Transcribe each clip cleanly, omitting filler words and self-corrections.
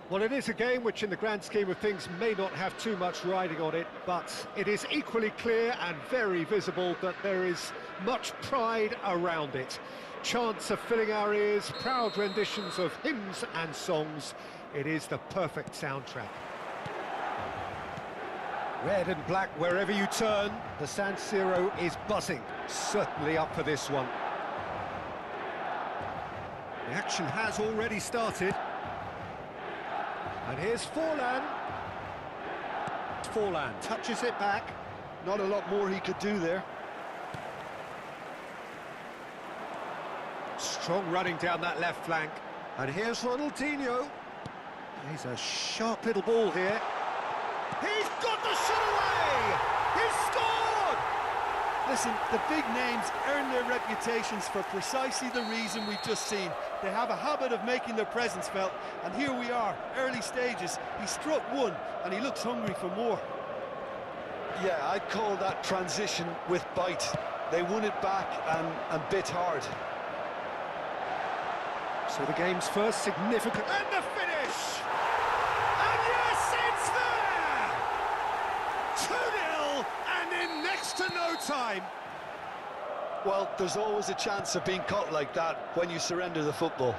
Well, it is a game which in the grand scheme of things may not have too much riding on it, but it is equally clear and very visible that there is much pride around it. Chants are filling our ears, proud renditions of hymns and songs. It is the perfect soundtrack. Red and black wherever you turn, the San Siro is buzzing, certainly up for this one. The action has already started. And here's Forlan. Forlan touches it back. Not a lot more he could do there. Strong running down that left flank. And here's Ronaldinho. He's a sharp little ball here. He's got the shot away! He's scored! Listen, the big names earn their reputations for precisely the reason we've just seen. They have a habit of making their presence felt, and here we are, early stages. He struck one, and he looks hungry for more. Yeah, I'd call that transition with bite. They won it back and bit hard. So the game's first significant... And the finish! And yes, it's there! 2-0, and in next to no time. Well, there's always a chance of being caught like that when you surrender the football.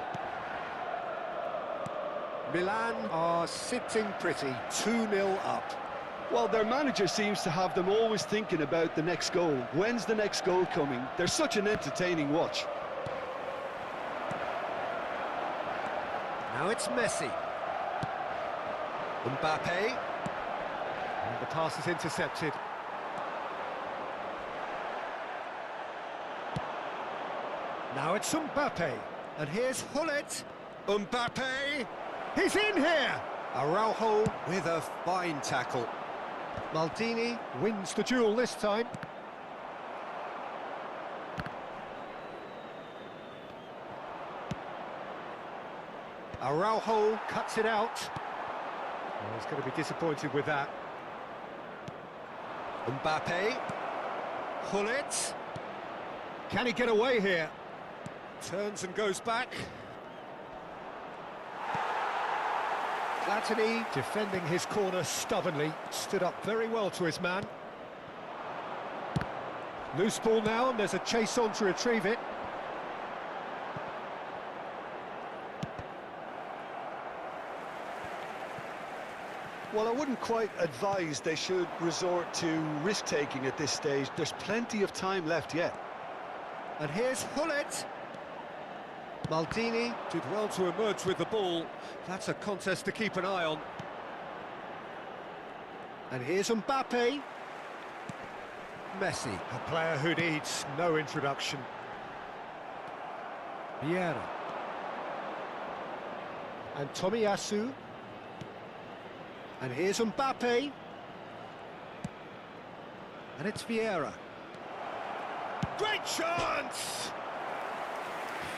Milan are sitting pretty, 2-0 up. Well, their manager seems to have them always thinking about the next goal. When's the next goal coming? They're such an entertaining watch. Now it's Messi. Mbappe. And the pass is intercepted. Now it's Mbappe, and here's Hullet. Mbappe, he's in here! Araujo with a fine tackle. Maldini wins the duel this time. Araujo cuts it out. Oh, he's going to be disappointed with that. Mbappe. Pull it. Can he get away here? Turns and goes back. Platini defending his corner stubbornly, stood up very well to his man. Loose ball now, and there's a chase on to retrieve it. Well, I wouldn't quite advise they should resort to risk-taking at this stage. There's plenty of time left yet. And here's Hullet. Maldini did well to emerge with the ball. That's a contest to keep an eye on. And here's Mbappe. Messi, a player who needs no introduction. Vieira. And Tomiyasu. And here's Mbappe. And it's Vieira. Great chance!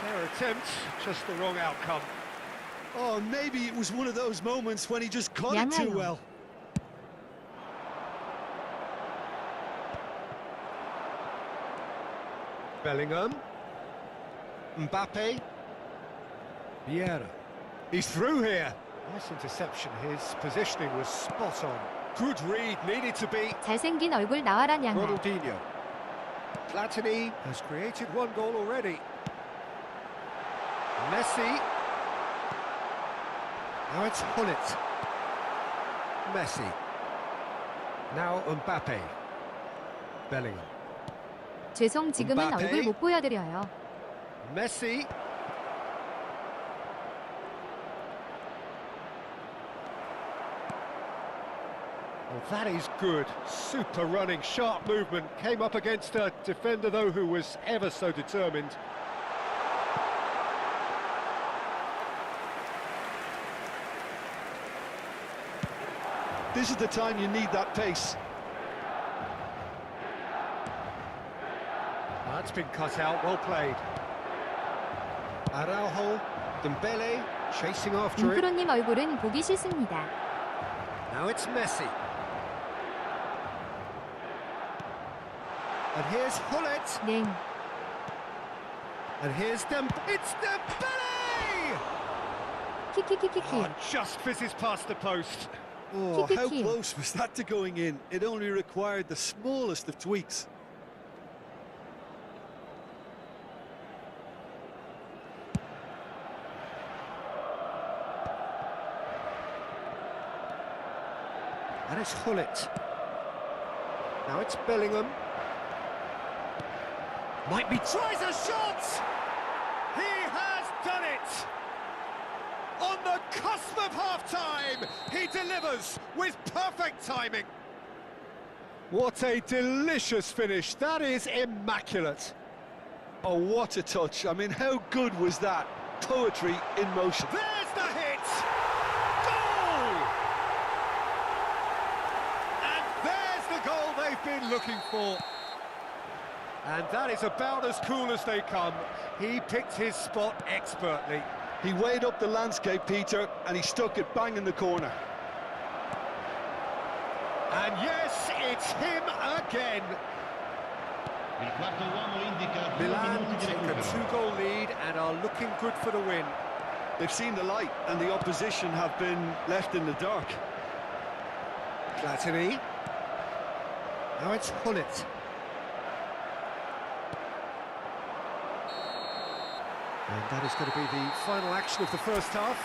Fair attempt, just the wrong outcome. Oh, maybe it was one of those moments when he just caught it too well. Bellingham. Mbappe. Vieira. He's through here. Nice interception. His positioning was spot on. Good read, needed to be. 잘생긴 얼굴 나와라 냥아. Ronaldinho. Platini has created one goal already. Messi. Now it's Hullet. Messi. Now Mbappe. Bellingham. 죄송 지금은 Mbappe. 얼굴 못 보여드려요. Messi. Well, that is good. Super running, sharp movement. Came up against a defender, though, who was ever so determined. This is the time you need that pace. That's been cut out, well played. Araujo, Dembele, chasing after it. 임프로님 얼굴은 보기 싫습니다. Now it's Messi. And here's Hullet. 네. And here's It's Dembele! 키키키키키. Oh, just fizzes past the post. Oh, how Kick. close was that to going in? It only required the smallest of tweaks. And it's Hullet. Now it's Bellingham. Might be tries a shot! He has done it! On the cusp of half-time, he delivers with perfect timing. What a delicious finish. That is immaculate. Oh, what a touch. I mean, how good was that? Poetry in motion. There's the hit! Goal! And there's the goal they've been looking for. And that is about as cool as they come. He picked his spot expertly. He weighed up the landscape, Peter, and he stuck it bang in the corner. And yes, it's him again. Milan take a 2-goal lead and are looking good for the win. They've seen the light, and the opposition have been left in the dark. Platini. Now it's Hullet. And that is going to be the final action of the first half.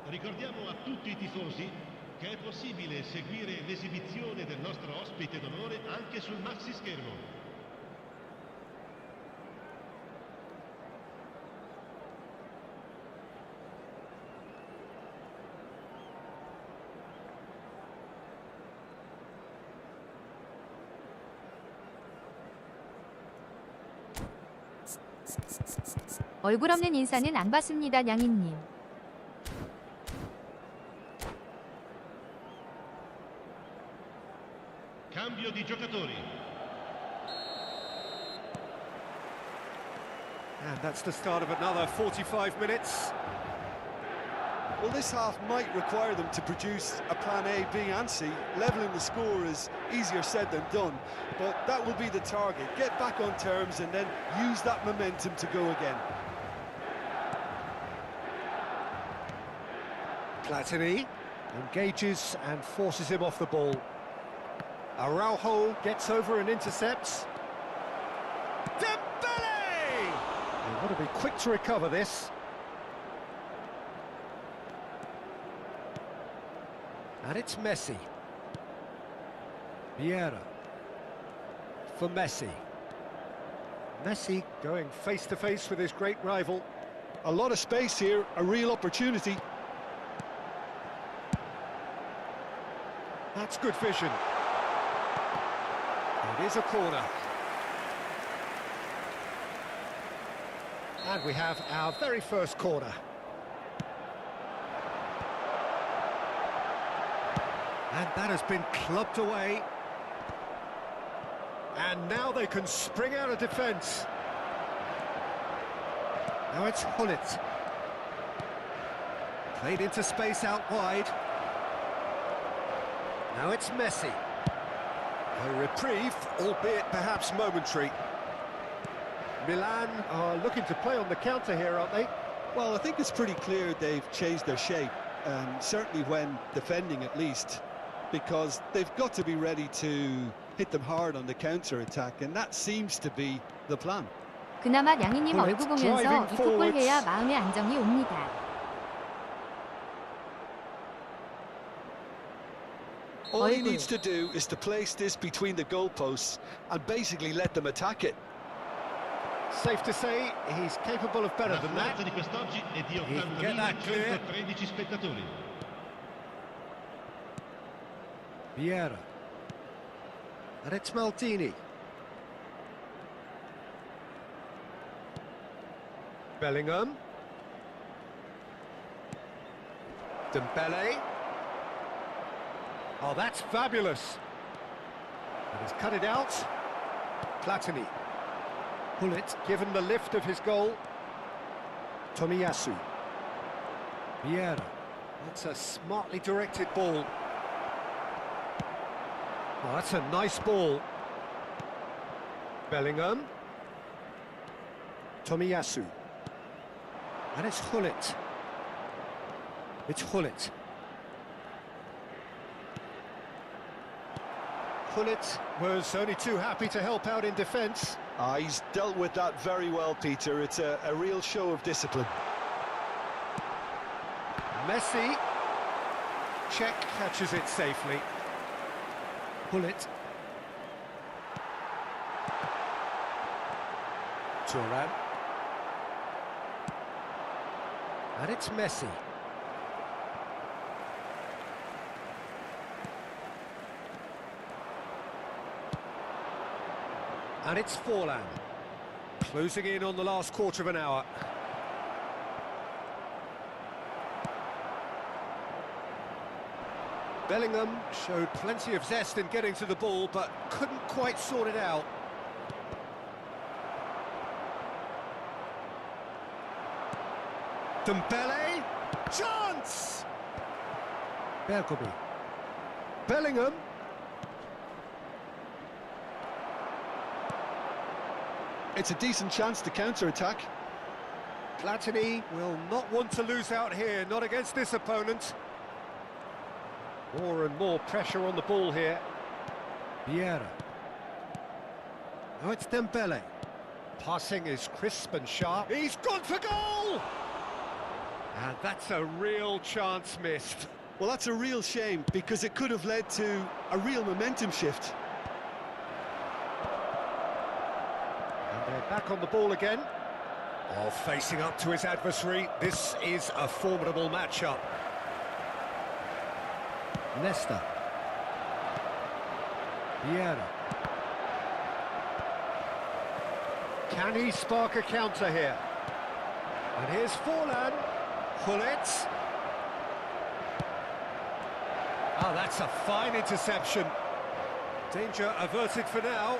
Ricordiamo a tutti i tifosi che è possibile seguire l'esibizione del nostro ospite d'onore anche sul maxi schermo. 얼굴 없는 인사는 안 받습니다, 냥이님. Cambio di giocatori. And that's the start of another 45 minutes. Well, this half might require them to produce a plan A, B and C. Levelling the score is easier said than done, but that will be the target. Get back on terms and then use that momentum to go again. Platini engages and forces him off the ball. Araujo gets over and intercepts. Dembele! They want to be quick to recover this. And it's Messi. Vieira. For Messi. Messi going face-to-face with his great rival. A lot of space here, a real opportunity. That's good vision. It is a corner. And we have our very first corner. And that has been clubbed away. And now they can spring out of defence. Now it's Hullet. Played into space out wide. Now it's Messi. A reprieve, albeit perhaps momentary. Milan are looking to play on the counter here, aren't they? Well, I think it's pretty clear they've changed their shape, certainly when defending at least, because they've got to be ready to hit them hard on the counter-attack, and that seems to be the plan. 그나마 양희님 얼굴 보면서 eFootball 해야 마음의 안정이 옵니다. All he needs to do is to place this between the goalposts and basically let them attack it. Safe to say, he's capable of better La than that. forza di quest'oggi è di He can get that clear. 80.113 spettatori. Vieira. And it's Maldini. Bellingham. Dembele. Oh, that's fabulous. And he's cut it out. Platini. Hullet given the lift of his goal. Tomiyasu. Vieira. That's a smartly directed ball. Oh, that's a nice ball. Bellingham. Tomiyasu. And it's Hullet. It's Hullet. Hullet was only too happy to help out in defence. He's dealt with that very well, Peter. It's a real show of discipline. Messi. Czech catches it safely. Hullet. Thuram. And it's Messi. And it's Forlan. Closing in on the last quarter of an hour. Bellingham showed plenty of zest in getting to the ball, but couldn't quite sort it out. Dembele, chance! Bergomi. Bellingham. It's a decent chance to counter-attack. Platini will not want to lose out here, not against this opponent. More and more pressure on the ball here. Vieira. Now it's Dembele. Passing is crisp and sharp. He's gone for goal! And that's a real chance missed. Well, that's a real shame, because it could have led to a real momentum shift. And they're back on the ball again. Oh, facing up to his adversary. This is a formidable matchup. Nesta. Vieira. Can he spark a counter here? And here's Forlan. Hullet. Oh, that's a fine interception. Danger averted for now.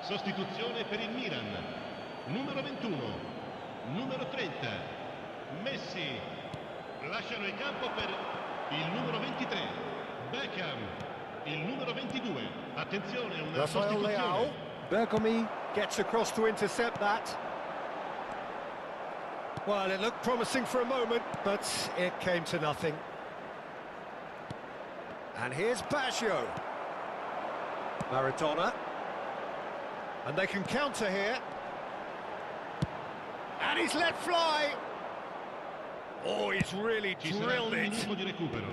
Sostituzione per il Milan. Numero 21, numero 30, Messi. Lasciano il campo per il numero 23, Beckham. Il numero 22. Attenzione, una sostituzione. Bergomi gets across to intercept that. Well, it looked promising for a moment, but it came to nothing. And here's Baggio. Maradona. And they can counter here. And he's let fly. Oh, he's really drilled it. Minuto di recupero.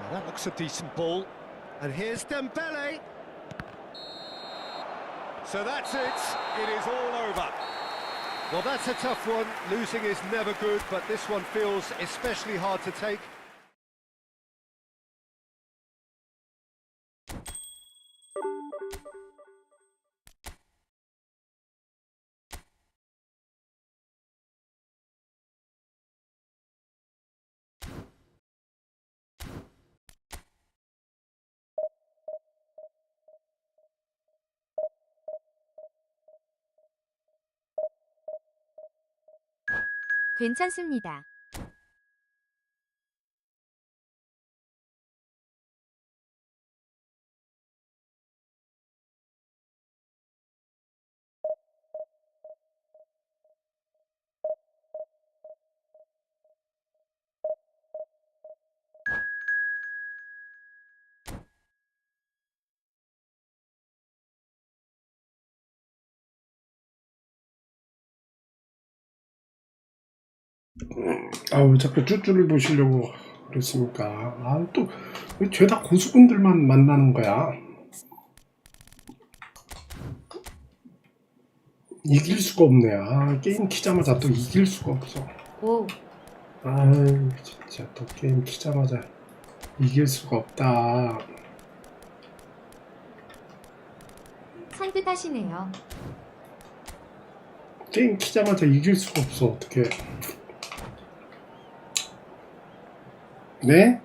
Now that looks a decent ball. And here's Dembele. So that's it. It is all over. Well, that's a tough one. Losing is never good, but this one feels especially hard to take. 괜찮습니다. 왜 자꾸 쭈쭈를 보시려고 그랬습니까? 또 왜 죄다 고수분들만 만나는 거야? 이길 수가 없네. 게임 키자마자 또 이길 수가 없어. 오. 진짜 또 게임 키자마자 이길 수가 없다. 산뜻하시네요. 게임 키자마자 이길 수가 없어. 어떡해. 네?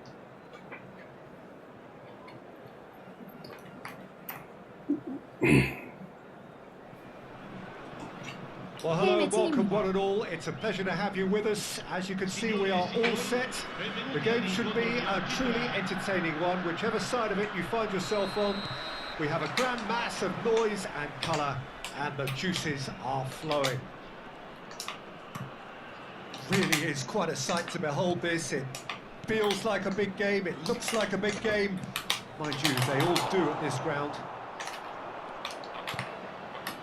Well, hello and welcome one and all. It's a pleasure to have you with us. As you can see, we are all set. The game should be a truly entertaining one, whichever side of it you find yourself on. We have a grand mass of noise and colour, and the juices are flowing. Really is quite a sight to behold this. It feels like a big game, it looks like a big game. Mind you, they all do at this ground.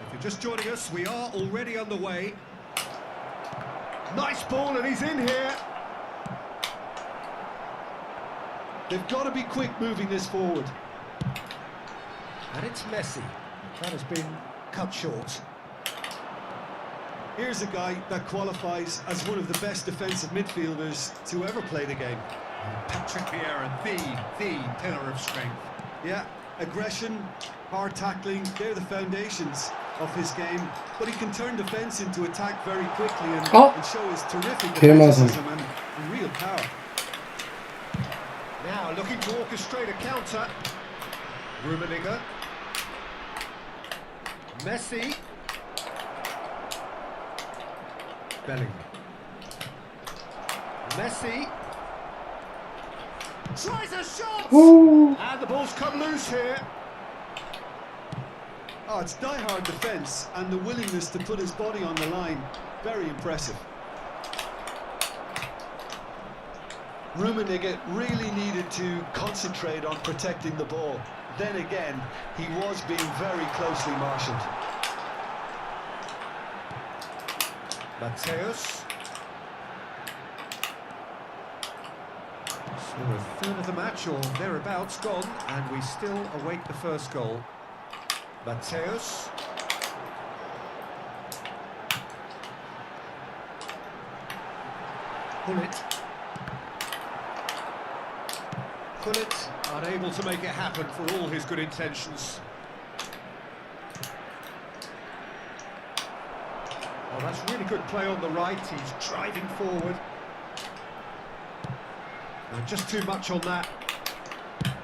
If you're just joining us, we are already underway. Nice ball, and he's in here. They've got to be quick moving this forward. And it's Messi. That has been cut short. Here's a guy that qualifies as one of the best defensive midfielders to ever play the game. Patrick Vieira, the pillar of strength. Yeah, aggression, hard tackling, they're the foundations of his game. But he can turn defence into attack very quickly and show his terrific athleticism and real power. Now looking to orchestrate a counter. Rummenigge. Messi. Bellingham. Messi. Tries a shot! Ooh. And the ball's come loose here. Oh, it's die-hard defence and the willingness to put his body on the line. Very impressive. Rummenigge really needed to concentrate on protecting the ball. Then again, he was being very closely marshalled. Mateus. So a third of the match or thereabouts gone, and we still await the first goal. Mateus. Gullit unable to make it happen for all his good intentions. Oh, that's really good play on the right. He's driving forward. And just too much on that. And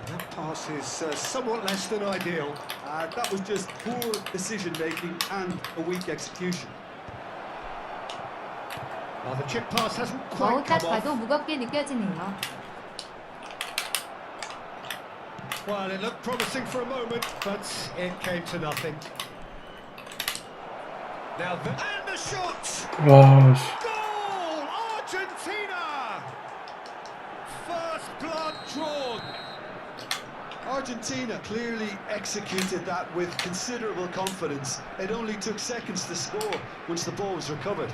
that pass is somewhat less than ideal. That was just poor decision-making and a weak execution. Well, the chip pass hasn't 어우, quite 딱 come 봐도 off. 무겁게 느껴지네요. Well, it looked promising for a moment, but it came to nothing. Now, and the shot! 와, 씨. Goal! Argentina! First blood drawn. Argentina clearly executed that with considerable confidence. It only took seconds to score once the ball was recovered.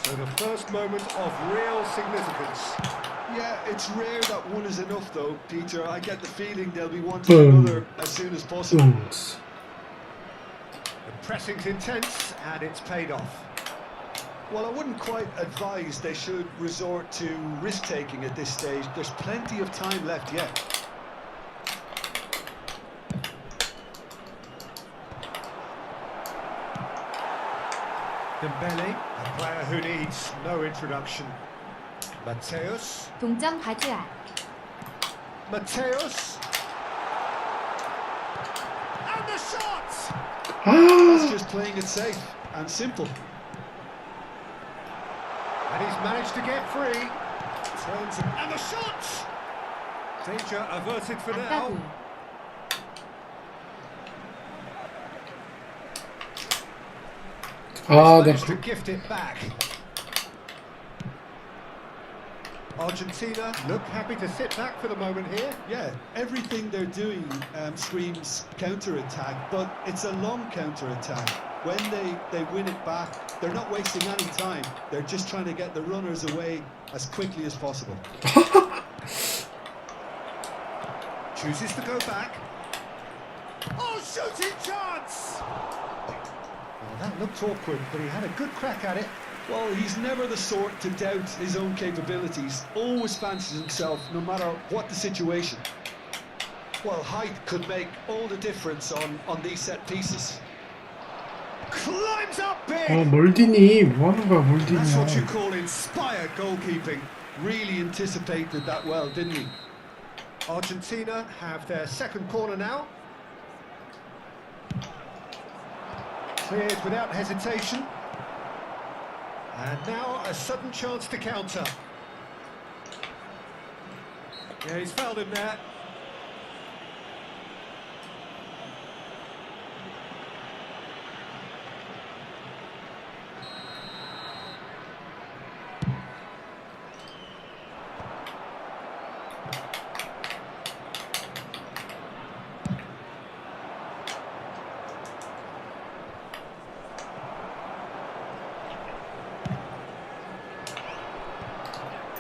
So the first moment of real significance. Yeah, it's rare that one is enough though, Peter. I get the feeling they'll be wanting another as soon as possible. The pressing's intense and it's paid off. Well, I wouldn't quite advise they should resort to risk-taking at this stage. There's plenty of time left yet. Dembele, a player who needs no introduction. Mateus. 동점 가즈아. Mateus. And the shot! That's just playing it safe and simple. And he's managed to get free. Turns and the shot! Danger averted for now. 아까비. 아, 나 Managed to gift it back. Argentina look happy to sit back for the moment here. Yeah, everything they're doing screams counter-attack, but it's a long counter-attack. When they win it back, they're not wasting any time. They're just trying to get the runners away as quickly as possible. Chooses to go back. Oh, shooting chance! Well, that looked awkward, but he had a good crack at it. Well, he's never the sort to doubt his own capabilities. Always fancies himself, no matter what the situation. Well, height could make all the difference on these set pieces. Climbs up big! 몰디니 뭐 하는 거야, That's what you 몰디니야. call inspired goalkeeping. Really anticipated that well, didn't he? Argentina have their second corner now. Cleared without hesitation. And now a sudden chance to counter. Yeah, he's fouled him there.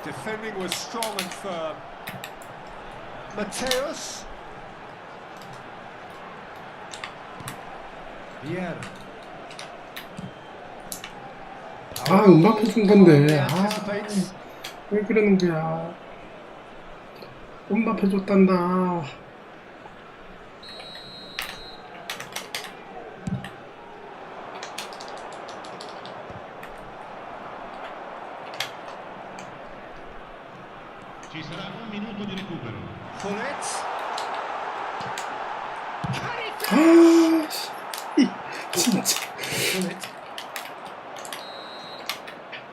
Defending was strong and firm. Mateus. Vieira. 아, 음악해 준 건데. 아, Anticipates. 왜 그러는 거야. 음악해 줬단다. Ci sarà un minuto di recupero. Gullit. Can he 아, 씨. 진짜. Gullit.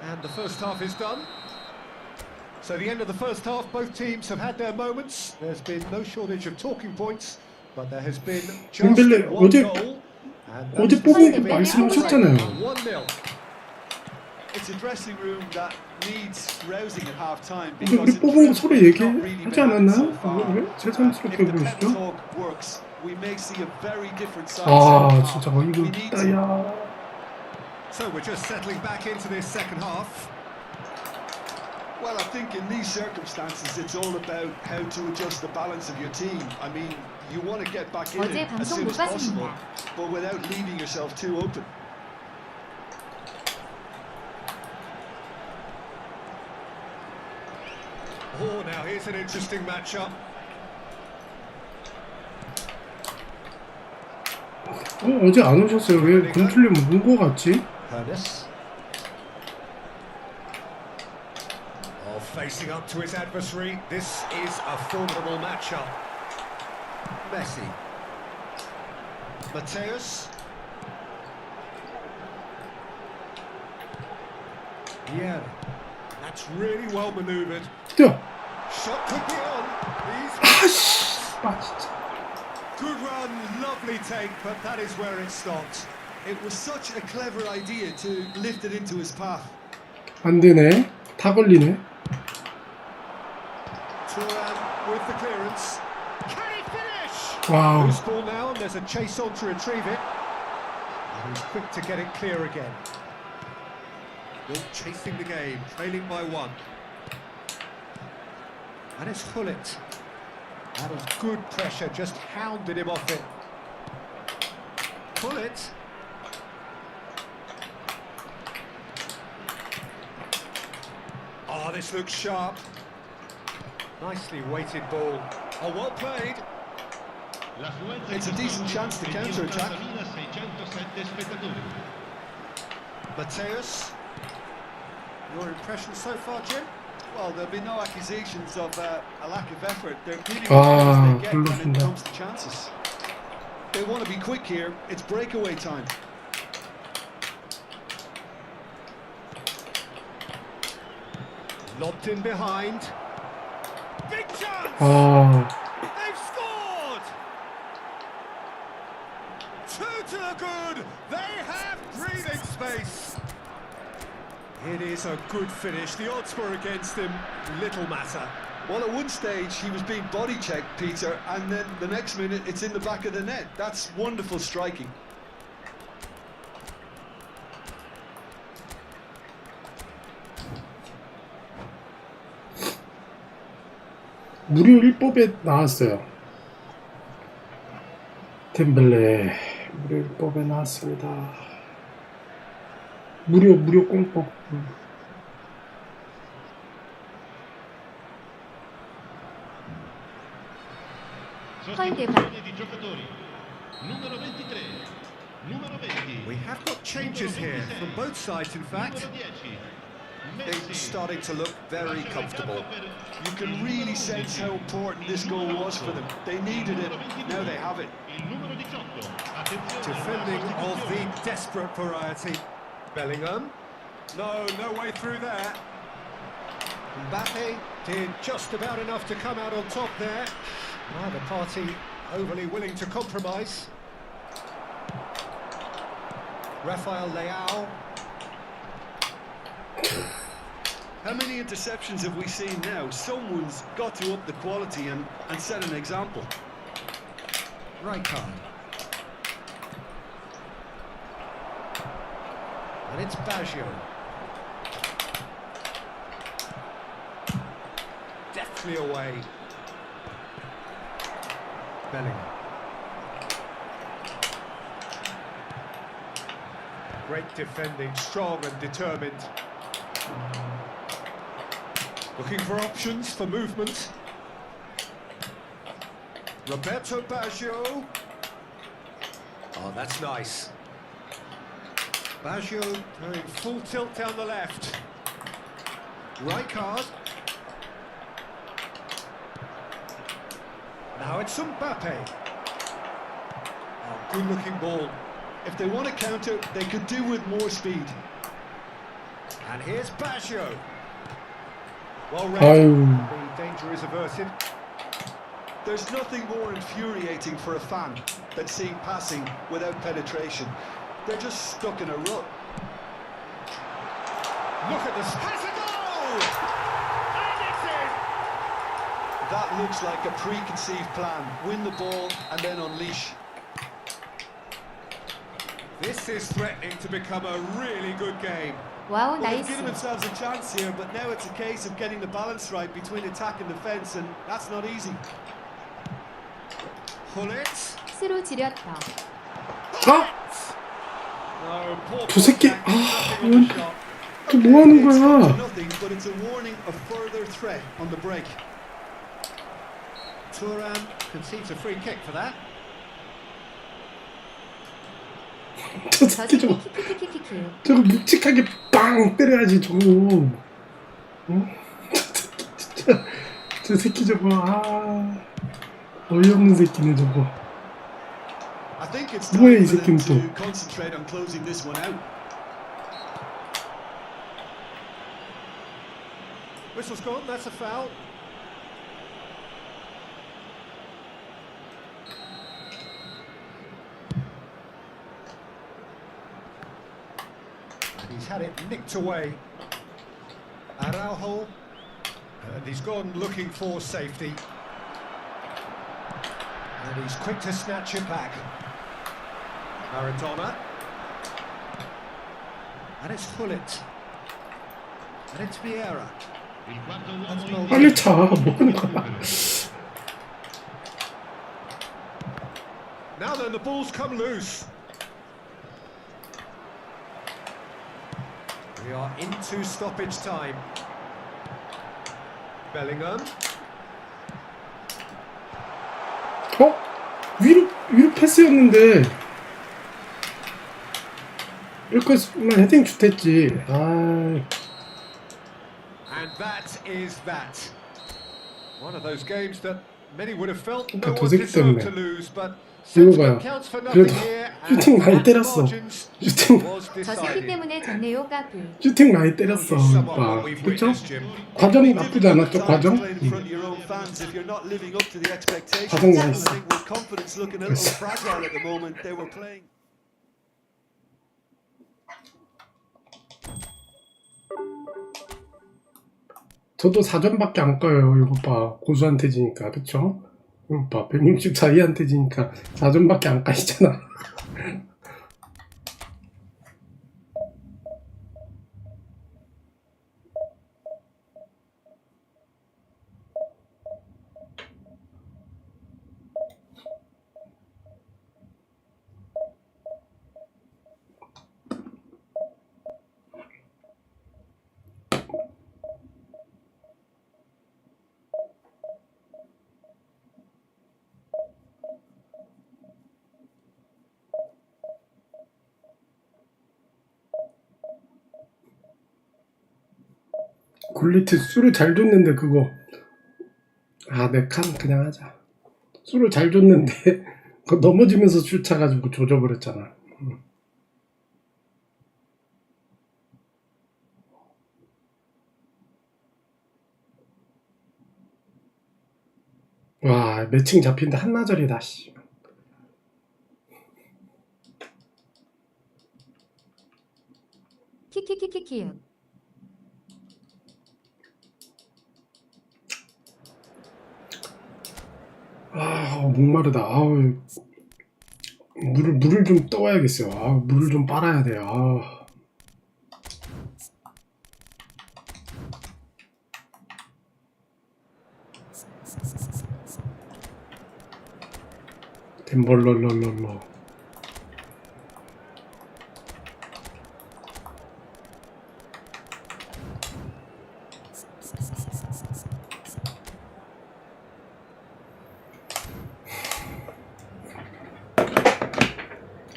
And the first half is done. So the end of the first half, both teams have had their moments. There's been no shortage of talking points, but there has been just 덴벨레 one 어제 goal. And 어제 that's 뽑은 거 the 말씀하셨잖아요. 1-0. It's a dressing room that needs rousing at half-time 우리 because 뽑은 거 in 서로 truth, we've not really 얘기하지 been at it so 않았나요? far. 왜 새삼스럽게 If the pep 보이시죠? talk works, we may see a very different side. 아, second 진짜 half. 어이가 We need 없다, to. 야. So we're just settling back into this second half. Well, I think in these circumstances, it's all about how to adjust the balance of your team. I mean, you want to get back in 어제 it as 방송 soon 못 as possible, 봤습니다. but without leaving yourself too open. Oh, now here's an interesting matchup. 어제 안 오셨어요? 왜 검출리면 온 거 같지? Ernest. Oh, facing up to his adversary. This is a formidable matchup. Messi. Mateus. Yeah, that's really well manoeuvred. 뛰어! Shot could be on. 아씨! 아 진짜. Good run, lovely take, but that is where it stopped. It was such a clever idea to lift it into his path. 안 되네. 다 걸리네. Turan with the clearance. Can he finish? 와우. Loose ball now, and there's a chase on to retrieve it. And he's quick to get it clear again. Still chasing the game, trailing by one. And it's Hullet. That was good pressure, just hounded him off it. Hullet. Oh, this looks sharp. Nicely weighted ball. Oh, well played. It's a decent chance to counter-attack. Mateus. Your impression so far, Jim? Well, there'll be no accusations of a lack of effort. They're giving it Ah, as they get when it 그렇습니다. comes to chances. They want to be quick here. It's breakaway time. Lobbed in behind. Big chance! 아, They've scored! Two to the good! They have breathing space! It is a good finish. The odds were against him. Little matter. Well, at one stage, he was being body-checked, Peter, and then the next minute, it's in the back of the net. That's wonderful striking. 무료 1법에 나왔어요. 템블레 무료 1법에 나왔습니다. 무료 공법. Sostituzione di giocatori. Numero 23. Numero 20. We have got changes here from both sides, in fact. Numero 10. It's starting to look very comfortable. You can really sense how important this goal was for them. They needed it, now they have it. Il numero 18. Attenzione. Defending of the desperate variety. Bellingham. No way through there. Mbappe did just about enough to come out on top there. Neither party overly willing to compromise. Rafael Leao. How many interceptions have we seen now? Someone's got to up the quality and set an example. Rijkaard. And it's Baggio. Deftly away. Bellingham. Great defending, strong and determined. Looking for options for movement. Roberto Baggio. Oh, that's nice. Baggio going full tilt down the left. Rijkaard. Now it's Mbappe. Oh, good-looking ball. If they want to counter, they could do with more speed. And here's Baggio. Well 아유. read. The danger is averted. There's nothing more infuriating for a fan than seeing passing without penetration. They're just stuck in a rut. Look at this. Has a goal! And it's in! That looks like a preconceived plan. Win the ball and then unleash. This is threatening to become a really good game. 와우, Well, they've 나이스. given themselves a chance here, but now it's a case of getting the balance right between attack and defence, and that's not easy. Hullet. 스로 지렸다. 아! No, poor 저 새끼. contact, 아, nothing on the shot. 저 뭐 하는 거야? Nothing, but it's a warning of further threat on the break. Turan concedes a free kick for that. 저 새끼 저거 저거 묵직하게 빵 때려야지 저거. 응? 진짜 저 새끼 저거 어이없는 새끼네 저거. I think it's 뭐야 이 time for 새끼는 them 또. to concentrate on closing this one out. Whistle's gone, that's a foul. And he's had it nicked away. Araujo, and he's gone looking for safety. And he's quick to snatch it back. Maradona. And it's Hullet. And it's Vieira. 빨리 차. 뭐 하는 거야? Now then, the ball's come loose. We are into stoppage time. Bellingham. 위로 패스였는데 여기까지만 헤딩 슛했지. And that is that. One of those games that many would have felt no 그러니까 저 one 새끼 deserved 때문에. to lose, but 이거 봐요. sentiment counts for nothing 그래도 here. 슈팅 많이 때렸어. margins 슈팅 was 저 새끼 decided. 때문에 졌네요 까비. 슈팅 많이 때렸어. 오빠. 그렇죠? 과정이 나쁘지 않았죠? 과정? Playing in front of your own fans if you're not living up to the expectations. 과정 I 나이스. think with confidence looking a little fragile at the moment, they were playing. 저도 4점밖에 안 까요. 이거 봐. 고수한테 지니까. 그쵸? 이거 봐. 164이한테 지니까 4점밖에 안 까이잖아. 굴리트 수를 잘 줬는데 그거 내 칸 그냥 하자. 수를 잘 줬는데 그거 넘어지면서 슛 차가지고 조져버렸잖아. 와 매칭 잡힌데 한나절이다 씨. 키키키키키. 목마르다. 물을 좀 떠와야겠어요. 물을 좀 빨아야 돼요. 덴벌럴럴럴러.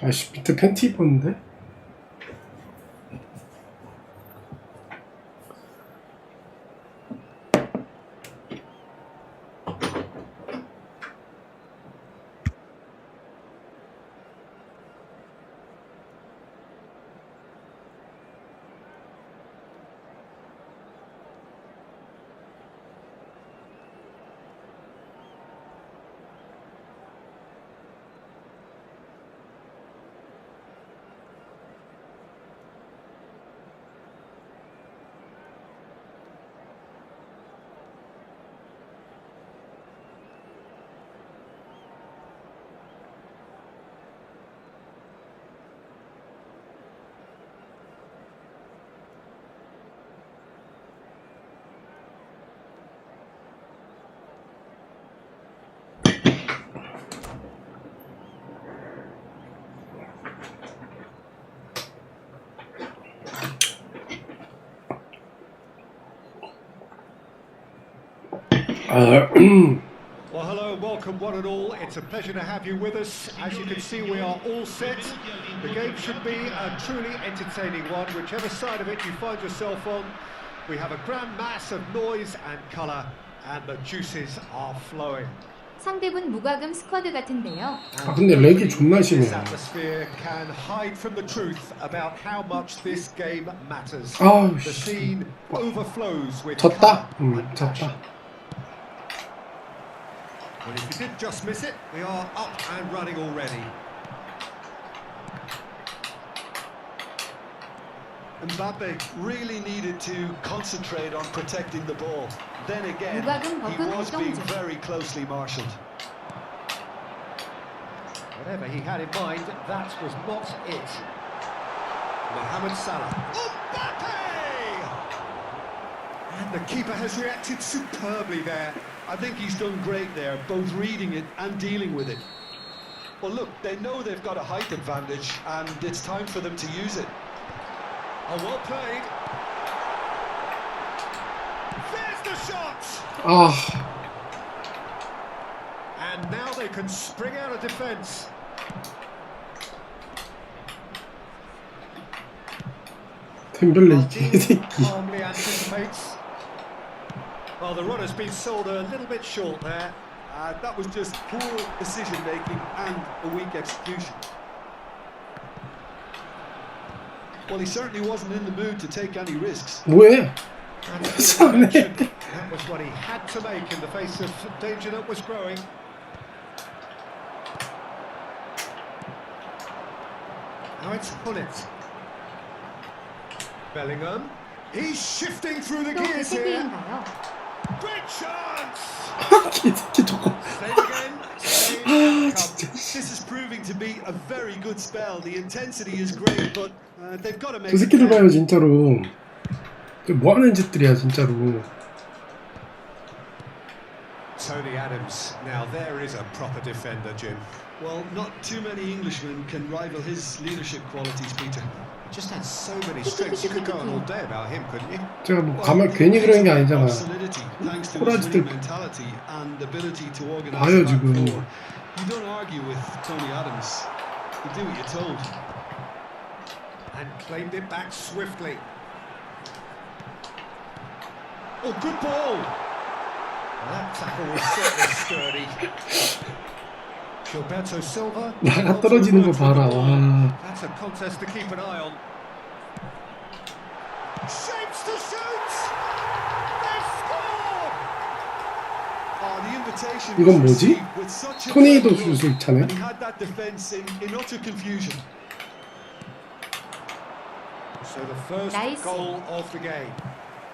아씨 밑에 팬티 입었는데? Well, hello, welcome one and all. It's a pleasure to have you with us. As you can see, we are all set. The game should be a truly entertaining one, whichever side of it you find yourself on. We have a grand mass of noise and colour, and the juices are flowing. 상대분 무과금 스쿼드 같은데요. 아 근데 렉이 존나 심해. This atmosphere can hide from the truth about how much this game matters. 아우 The scene overflows with 졌다. colour and 졌다. passion. Well, if you did just miss it, we are up and running already. Mbappe really needed to concentrate on protecting the ball. Then again, he was being very closely marshalled. Whatever he had in mind, that was not it. Mohamed Salah. Mbappe! And the keeper has reacted superbly there. I think he's done great there, both reading it and dealing with it. Well, look, they know they've got a height advantage, and it's time for them to use it. Oh, well played. There's the shot! 아 And now they can spring out of defence. 템벨레 이 개새끼. Calmly anticipates. Well, the run has been sold a little bit short there. That was just poor decision-making and a weak execution. Well, he certainly wasn't in the mood to take any risks. 뭐해? And 이상해. that was what he had to make in the face of danger that was growing. Now it's Hullet. Bellingham. He's shifting through the 또 gears here. 세계인가요? Great chance! 개새끼 저거. Save again. Save. Come. This is proving to be a very good spell. The intensity is great, but they've got to make 저 it 새끼들 count. 봐요 진짜로. 뭐 하는 짓들이야 진짜로. Tony Adams. Now there is a proper defender, Jim. Well, not too many Englishmen can rival his leadership qualities, Peter. He just had so many strengths. You could go on all day about him, couldn't you? 제가 뭐 가만 괜히 그런 게 아니잖아. Solidity, thanks to his 호라지들 winning mentality and ability to organize 봐요 the back 지금. four. You don't argue with Tony Adams. You do what you're told. And claimed it back swiftly. Oh, good ball! Well, that tackle was certainly sturdy. Gilberto Silva. 나가 떨어지는 거 봐라. 와. That's a contest to keep an eye on. Shapes to shoot! They score! Oh, the invitation 이건 was 뭐지? received with such a 토네이도 great look, 슛을 차네. and he had that defense in utter confusion. So the first Nice. goal of the game.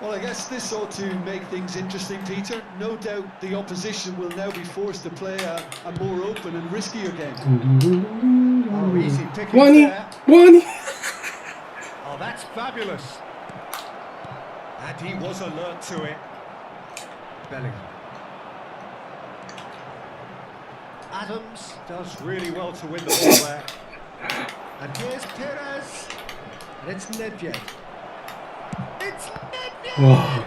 Well, I guess this ought to make things interesting, Peter. No doubt the opposition will now be forced to play a more open and riskier game. Oh, easy pickings 뭐하니? there. 뭐하니? Oh, that's fabulous. And he was alert to it. Bellingham. Adams does really well to win the ball there. And here's Perez. And it's Nedved. It's Nedved! 와.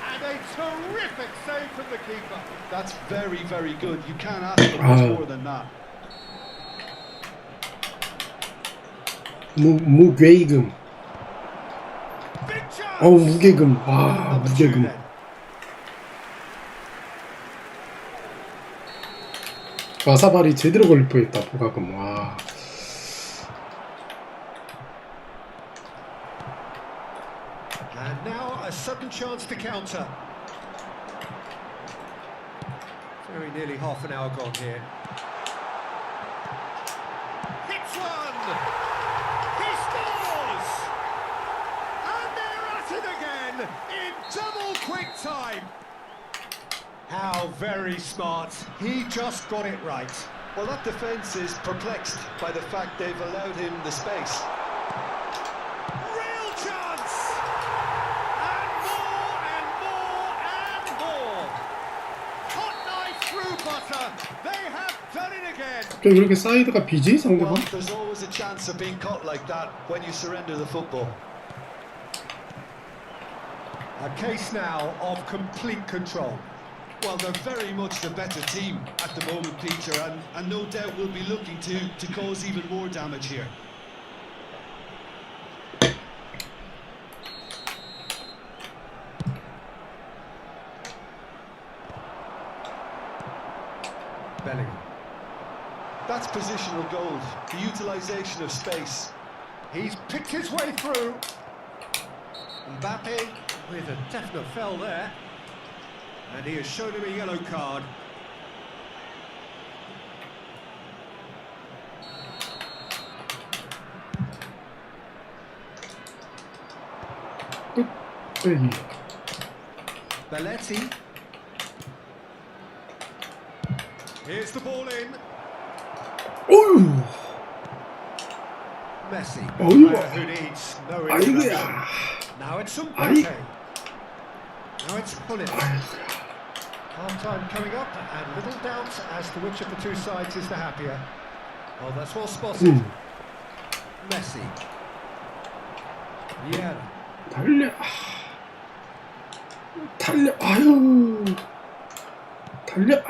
And a terrific save from the keeper. That's very, very good. You can't ask for much more than that. 무괴금. Big chance! 무괴금. 와 Number two 무괴금. then. 와사발이 제대로 걸릴 뻔했다. 보가금. 와. And now a sudden chance to counter. Very nearly half an hour gone here. Hits one! He scores! And they're at it again in double quick time. How very smart. He just got it right. Well, that defence is perplexed by the fact they've allowed him the space. Real chance! And more and more and more. Hot knife through butter. They have done it again. 왜 이렇게 사이드가 비지 상대방? Well, there's always a chance of being caught like that when you surrender the football. A case now of complete control. Well, they're very much the better team at the moment, Peter, and no doubt will be looking to cause even more damage here. Bellingham. That's positional gold, the utilisation of space. He's picked his way through. Mbappe with a definite foul there. And he has shown him a yellow card. Belletti. Here's the ball in. 어휴. Messi. 어휴. Who needs no 아이고야. introduction. Now it's 아이. Mbappe. Now it's Pullet. Half-time coming up, and little doubt as to which of the two sides is the happier. Oh, that's well spotted. Messi. Yeah. 달려. 달려. 아유. 달려.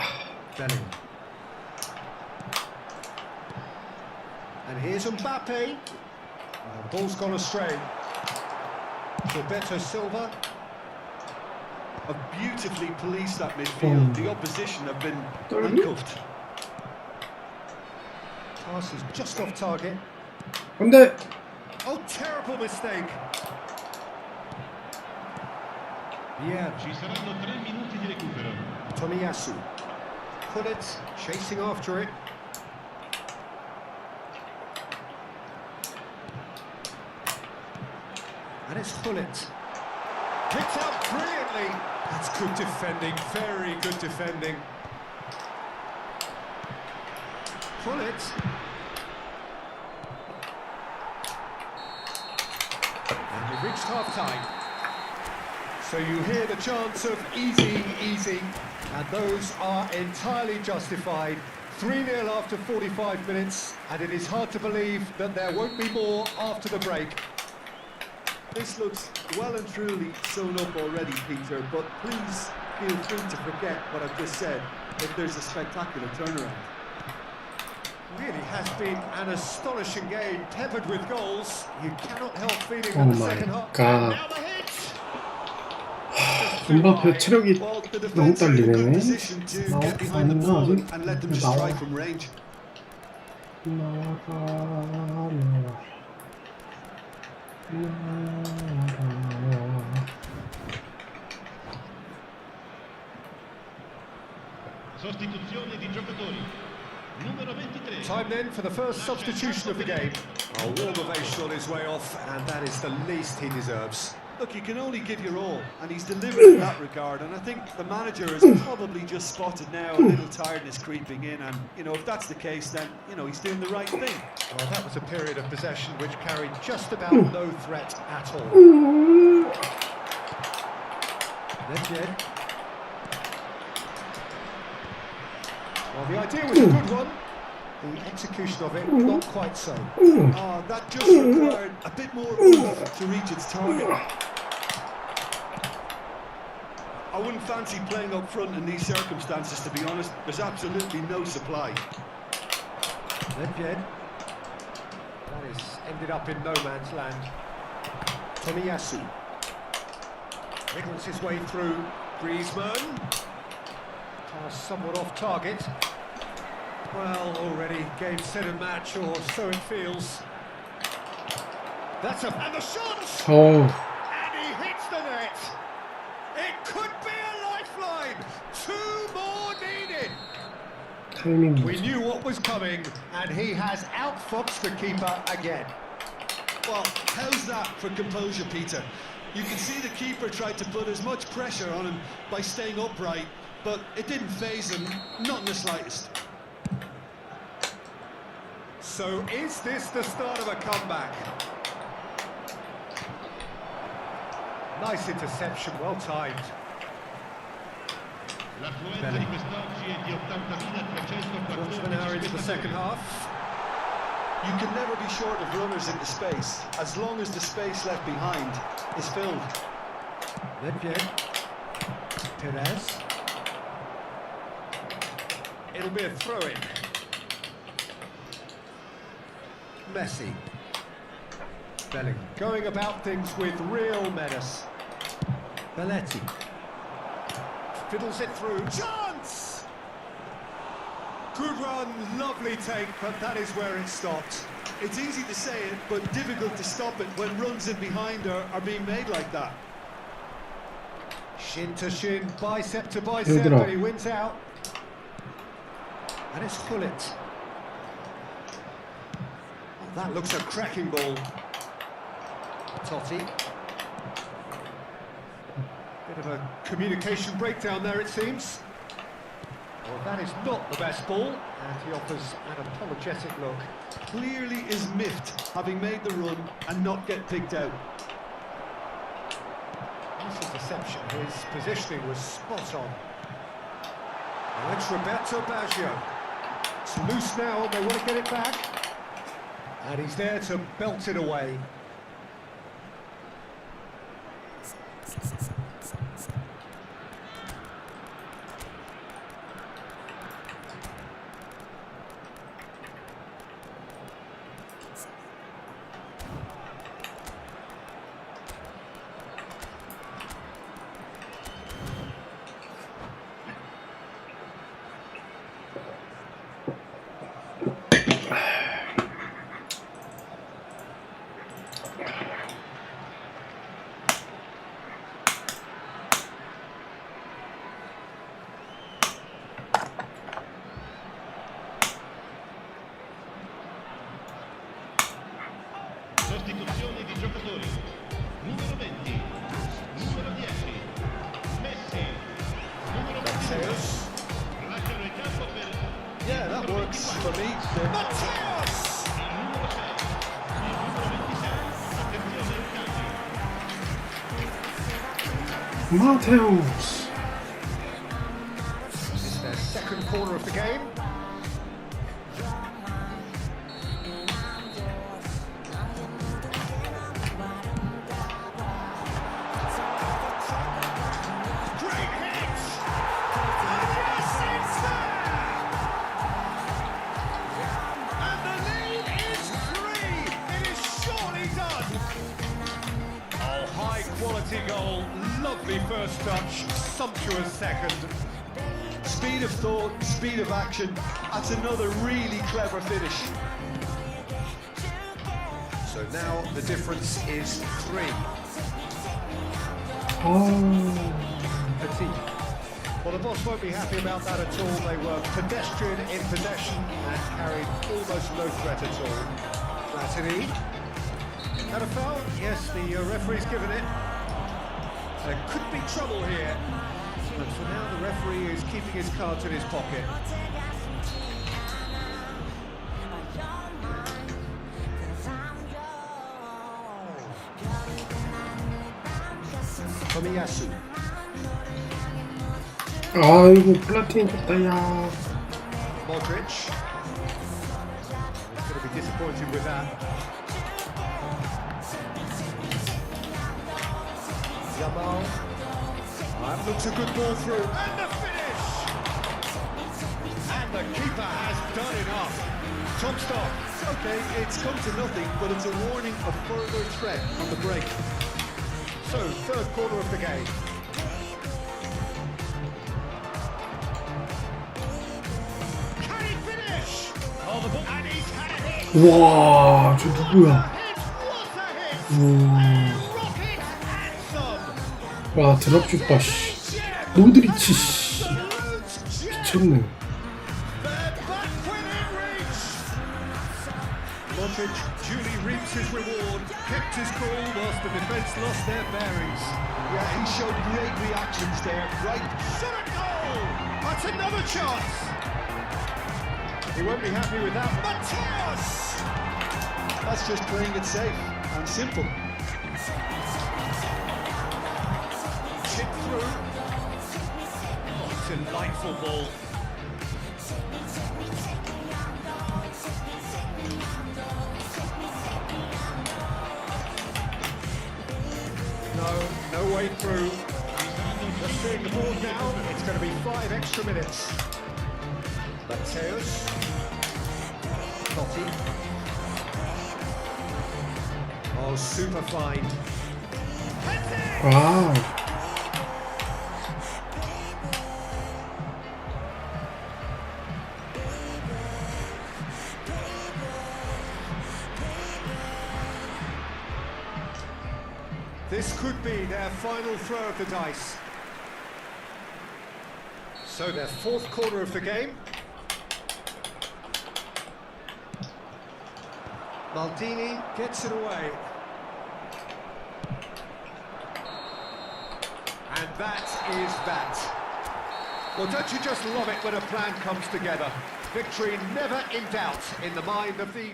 Bellingham. And here's Mbappe. The ball's gone astray. Gilberto Silva. Have beautifully policed that midfield. The opposition have been handcuffed. Pass is just off target. 근데 Oh, terrible mistake. Yeah. Ci saranno 3 minuti di recupero. Tomiyasu. Pullet chasing after it. And it's Pullet. Kicked out brilliantly. That's good defending, very good defending. Pullet. And we've reached half-time. So you hear the chants of easy, easy, and those are entirely justified. 3-0 after 45 minutes, and it is hard to believe that there won't be more after the break. This looks well and truly sewn up already, Peter, but please feel free to forget what I've just said if there's a spectacular turnaround. Really has been an astonishing game, peppered with goals. You cannot help feeling Oh that the my second half. God. Now the hit! 음바페 체력이 Well, the 너무 defence are in a good 딸리네. position to get behind the ball and let them just 나와. strike from range. Sostituzione di giocatori. Numero 23. Time then for the first substitution of the game. A warm ovation on his way off, and that is the least he deserves. Look, you can only give your all, and he's delivered in that regard, and I think the manager has probably just spotted now a little tiredness creeping in, and, you know, if that's the case, then, you know, he's doing the right thing. Well, that was a period of possession which carried just about no threat at all. Nedved. Well, the idea was a good one. The execution of it, not quite so. Oh, that just required a bit more oomph to reach its target. I wouldn't fancy playing up front in these circumstances, to be honest. There's absolutely no supply. Nedved. That is ended up in no man's land. Tomiyasu. Wiggles his way through. Griezmann. Pass somewhat off target. Well, already game, set and match, or so it feels. That's a... and the shot! Oh. And he hits the net! It could be a lifeline! 2 more needed! 타이밍. We knew what was coming, and he has outfoxed the keeper again. Well, how's that for composure, Peter? You can see the keeper tried to put as much pressure on him by staying upright, but it didn't faze him, not in the slightest. So is this the start of a comeback? Nice interception, well timed. L'affluenza di quest'oggi è di 80.314 An hour into the second half. You can never be short of runners into space, as long as the space left behind is filled. Nedved. Perez. It'll be a throw-in. Messi. Bellingham going about things with real menace. Belletti. Fiddles it through. Chance! Good run, lovely take, but that is where it stopped. It's easy to say it, but difficult to stop it when runs in behind are being made like that. Shin to shin, bicep to bicep, and he wins out. And it's Gullit. Oh, that looks a cracking ball. Totti. Bit of a communication breakdown there, it seems. Well, that is not the best ball, and he offers an apologetic look. Clearly is miffed, having made the run and not get picked out. Nice interception, his positioning was spot on. Now it's Roberto Baggio. It's loose now, and they want to get it back. And he's there to belt it away. Sostituzioni di giocatori. Numero 20, numero 10, Messi, numero 22. Lasciano il campo per Yeah, that works for me. Mateus! il numero 6, il numero 26. Attenzione ai cambi. Mateus. This is their second corner of the game. Great hit! And yes, it's there! And the lead is 3! It is surely done! Oh, high quality goal, lovely first touch, sumptuous second. Speed of thought, speed of action. That's another really clever finish. So now the difference is 3. Oh. Petit. Well, the boss won't be happy about that at all. They were pedestrian in possession and carried almost no threat at all. Platini. Had a foul? Yes, the referee's given it. There could be trouble here. But for now, the referee is keeping his cards in his pocket. Tomiyasu. 아이고 플라틴 줬다 야. Modric. He's going to be disappointed with that. Yamal. That looks a good ball through. And the finish! And the keeper has done enough. Top stop. Okay, it's come to nothing, but it's a warning of further threat on the break. So, third quarter of the game. Can he finish? Oh, the ball. And he's had a hit. 와, 저 누구야? What a hit! 음. Rocket anthem. 와, 드랍슛 봐, 씨. 모드리치, 씨. 미쳤네. Modric duly reaps his reward, kept his cool whilst the defence lost their bearings. Yeah, he showed great reactions there. Right. Shot at goal! That's another chance! He won't be happy with that. Mateus! That's just playing it safe and simple. Chip through. Oh, delightful ball. No way through. Just seeing the board now, it's going to be 5 extra minutes. Mateus. Totti. Oh, super fine. Wow. This could be their final throw of the dice. So their 4th corner of the game. Maldini gets it away. And that is that. Well, don't you just love it when a plan comes together? Victory never in doubt in the mind of the...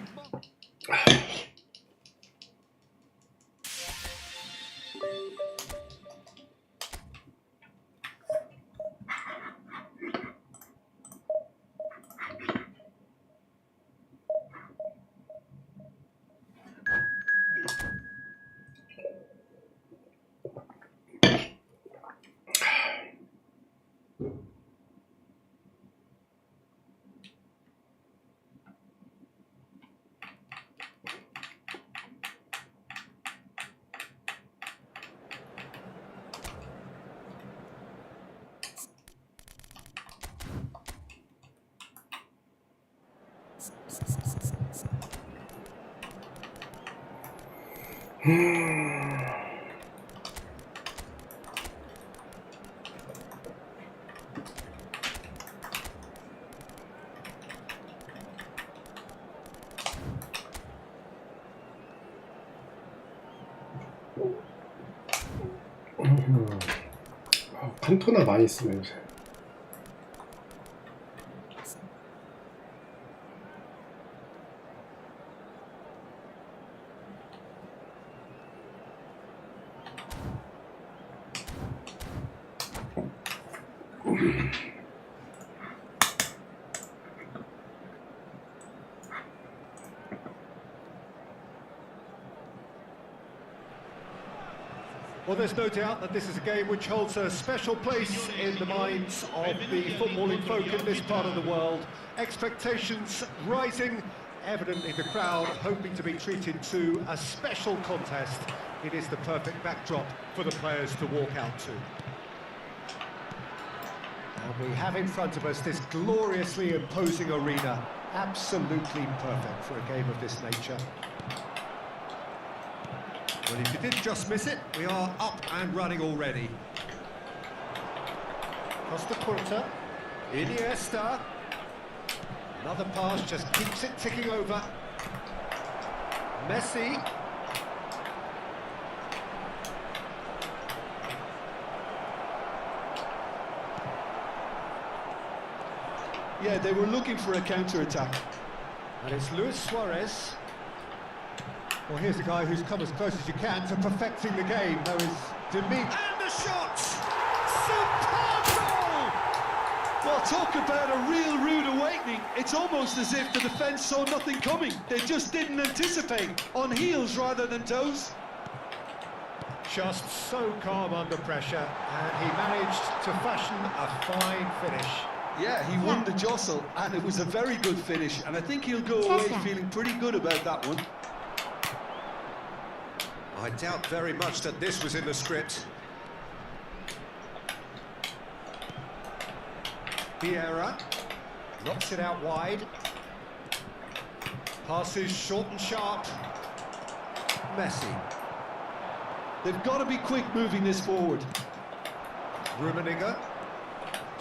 칸토나 많이 쓰네 요새. Well, there's no doubt that this is a game which holds a special place in the minds of the footballing folk in this part of the world. Expectations rising, evidently the crowd hoping to be treated to a special contest. It is the perfect backdrop for the players to walk out to. And we have in front of us this gloriously imposing arena, absolutely perfect for a game of this nature. Well, if you did just miss it, we are up and running already. Costa Curta, Iniesta. Another pass just keeps it ticking over. Messi. Yeah, they were looking for a counter-attack. And it's Luis Suarez. Well, here's a guy who's come as close as you can to perfecting the game. There is Demi. And the shot! Superb goal! Well, talk about a real rude awakening. It's almost as if the defence saw nothing coming. They just didn't anticipate. On heels rather than toes. Just so calm under pressure, and he managed to fashion a fine finish. Yeah, he won the jostle, and it was a very good finish. And I think he'll go away feeling pretty good about that one. I doubt very much that this was in the script. Vieira knocks it out wide. Passes short and sharp. Messi. They've got to be quick moving this forward. Rummenigge.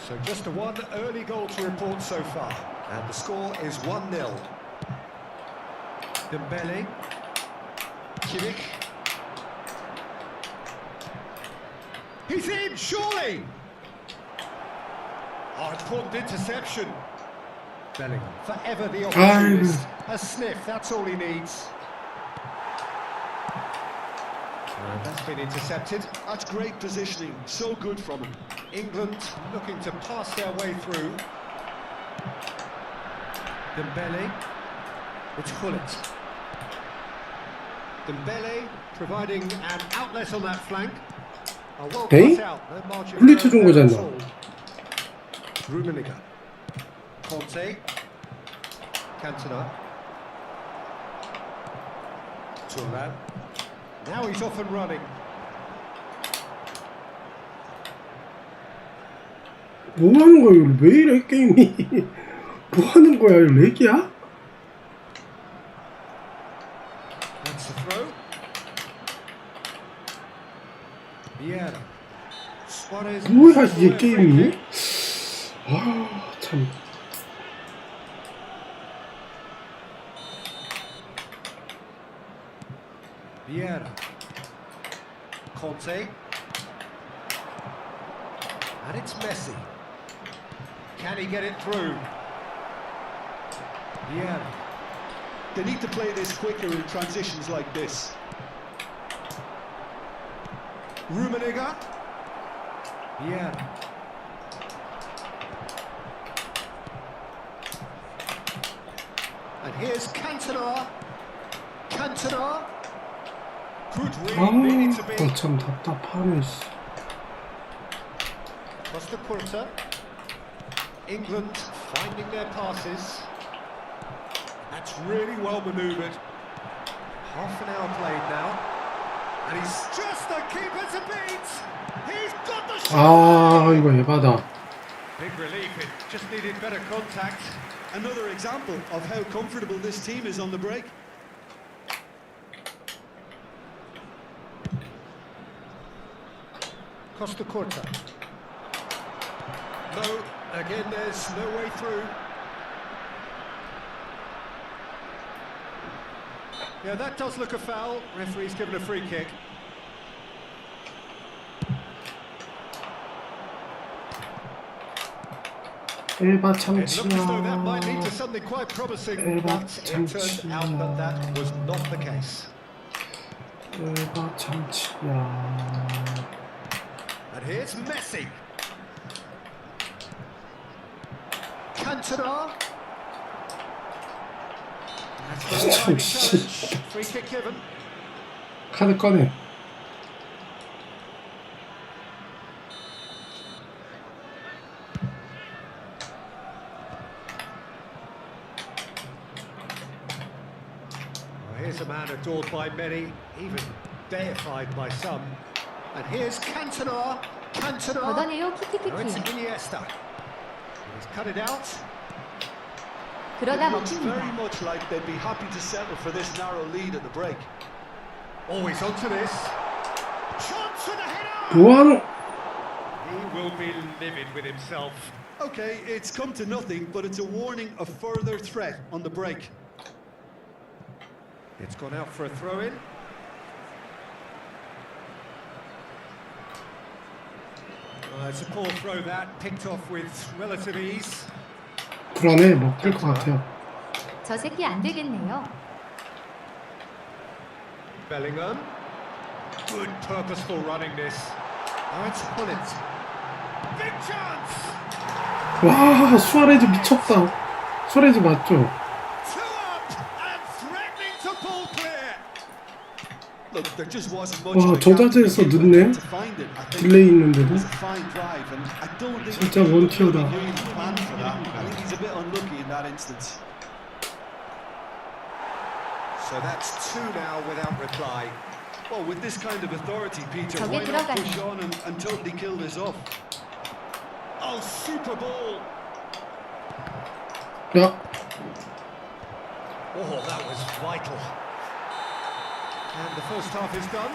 So just a one early goal to report so far. And the score is 1-0. Dembele. Kimmich. He's in, surely! Oh, important interception. Bellingham, forever the opportunist. A sniff, that's all he needs. And that's been intercepted. That's great positioning, so good from him. England looking to pass their way through. Dembele, it's Gullit. Dembele providing an outlet on that flank. well 에이? cut out. No margin for 블리츠 준 error at 거잖아. all. Rummenigge. Conte. Cantona. Turan. Now he's off and running. 뭐 하는 거야? 이거 왜 이래 게임이? 뭐 하는 거야? 이거 렉이야? That's the throw. Vieira. Suarez. 뭐야 이게 게임이? 아 참. Vieira. Conte. And it's Messi. Can he get it through? Vieira. They need to play this quicker in transitions like this. Rummenigge. Vieira. And here's Cantona. Cantona. Could really mean it to be. 참 답답하네. Costa Curta. England finding their passes. That's really well manoeuvred. Half an hour played now. And he's just the keeper to beat. He's got the shot. 아 이거 에바다. Big relief, it just needed better contact. Another example of how comfortable this team is on the break. Costa Curta. No, again there's no way through. Yeah, that does look a foul. Referee's given a free kick. 에바 It looks as though that might lead to 참치야. something quite promising, 에바 but it turned out that that was not the case. 에바 참치야. And here's Messi. Cantona. That's the 참, challenge. 씨. Free kick given. 카드 꺼내. Here's a man adored by many, even deified by some. And here's Cantona. Cantona. 걷어내요 Now it's 키키키키. Iniesta. He's cut it out. 그러다 It looks very 먹힙니다. much like they'd be happy to settle for this narrow lead at the break. Always onto this. Chance for the header. 뭐 하는? He will be livid with himself. Okay, it's come to nothing, but it's a warning of further threat on the break. It's gone out for a throw-in. It's a poor throw that, picked off with relative ease. 불안해. 먹힐 것 같아요. 저 새끼 안 되겠네요. Bellingham. Good purposeful running this. Now it's Hullet. Big chance! 와 수아레즈 미쳤다. 수아레즈 맞죠? Two up and threatening to pull clear. Look, there just wasn't much 와 of a gap 저자재에서 to 늦네. find it. I think 딜레이 it 있는데도. was a fine drive, and I don't think 진짜 원티어다. he really planned for that. I think he's a bit unlucky in that instance. So that's two now without reply. Well, with this kind of authority, Peter, 저게 why not 들어가네. push on and totally kill this off? Oh, super ball! 야 Oh, that was vital. And the first half is done.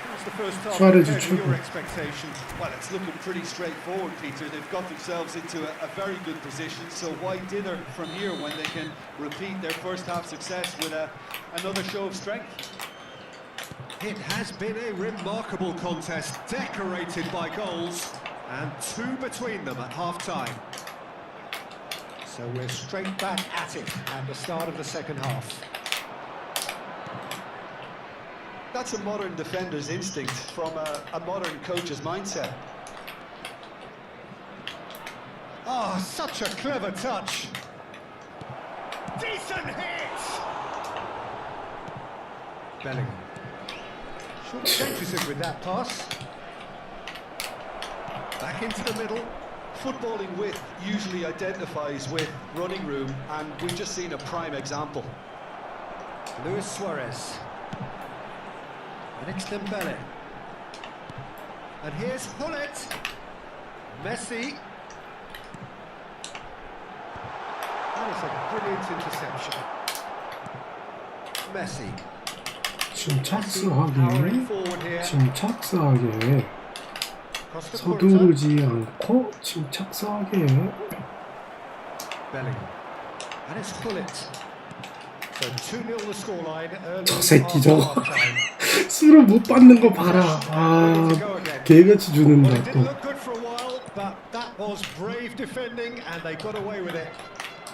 How's the first half Suarez compared to triple. your expectations? Well, it's looking pretty straightforward, Peter. They've got themselves into a very good position, so why dither from here when they can repeat their first half success with another show of strength? It has been a remarkable contest, decorated by goals, and two between them at half-time. So we're straight back at it at the start of the second half. That's a modern defender's instinct from a modern coach's mindset. Ah, such a clever touch. Decent hit! Bellingham. Short changes him with that pass. Back into the middle. Footballing width usually identifies with running room, and we've just seen a prime example. Luis Suarez. And it's Dembele. And here's Hullet. Messi. That is a brilliant interception. Messi. 침착스하게 서두르지 않고 침착스하게 Bellingham. And it's Hullet. So 2-0 the scoreline early. 저 새끼 저거 술을 못 받는 거 봐라. 아, 개같이 죽는다 Well, it didn't 또. look good for a while, but that was brave defending and they got away with it.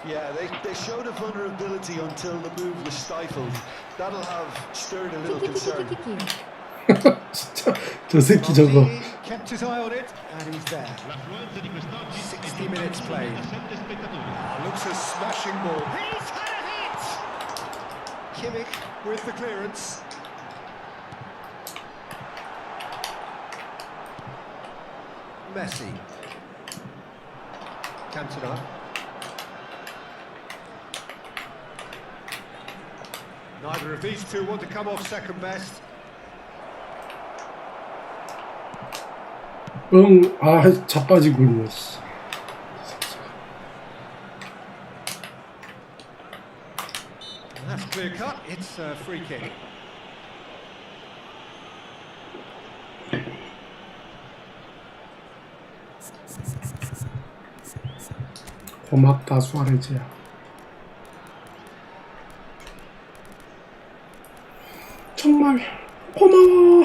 Yeah, they showed a vulnerability until the move was stifled. That'll have stirred a little concern. 진짜 저 새끼 저거. He kept his eye on it and he's there. 60 minutes played. Looks a smashing ball. He's had it! Kimmich with the clearance. Messi. Cantona. Neither of these two want to come off second best. 응, 아, 자빠지군요. That's clear cut. It's a free kick. 고맙다 수아레즈야. 정말 고마워.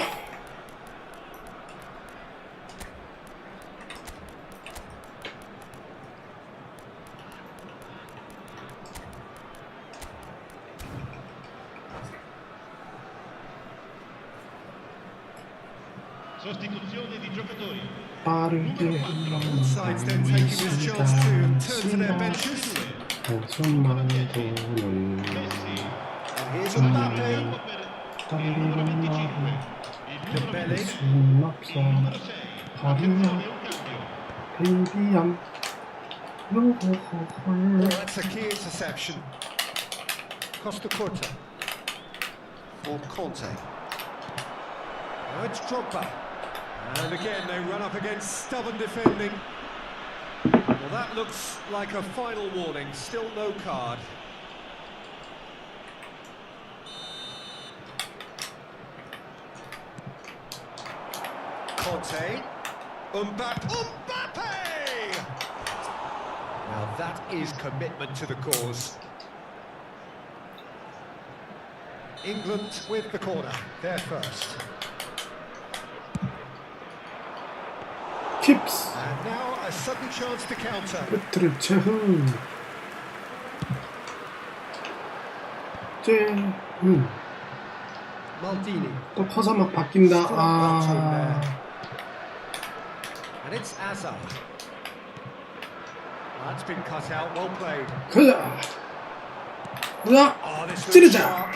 Sostituzione di giocatori. 빠르게 Sides then taking this chance to turn to their benches. 한숨만 도는 And here's Mbappe. 떨리는 마음 Dembele. 수는 없어 버리면 베이비양 Oh, that's a key interception. Costa Curta. For Conte. Now it's Drogba. And again they run up against stubborn defending. Well, that looks like a final warning. Still no card. Conte. Mbappe! Now that is commitment to the cause. England with the corner. They're first. 킵스 And now a sudden chance to counter. 끝을 채흥 Maldini. 또 커서 막 바뀐다. 아, And it's Azar. That's been cut out. Well played. 가자 가자 Oh, this looks 찌르자. sharp.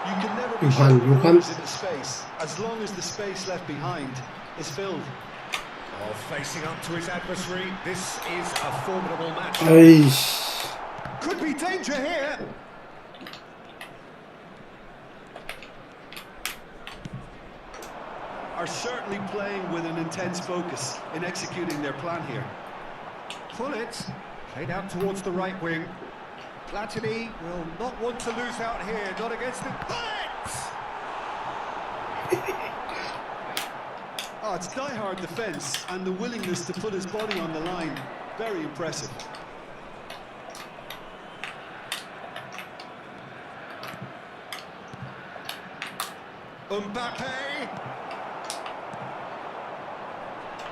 You can never be Johan, sure Johan. who's in the space, as long as the space left behind is filled. Oh, facing up to his adversary. This is a formidable match. 아이씨. Could be danger here. Are certainly playing with an intense focus in executing their plan here. Pull it. Played out towards the right wing. Platini will not want to lose out here. Not against it. Pull it! Oh, it's die-hard defence and the willingness to put his body on the line. Very impressive. Mbappe.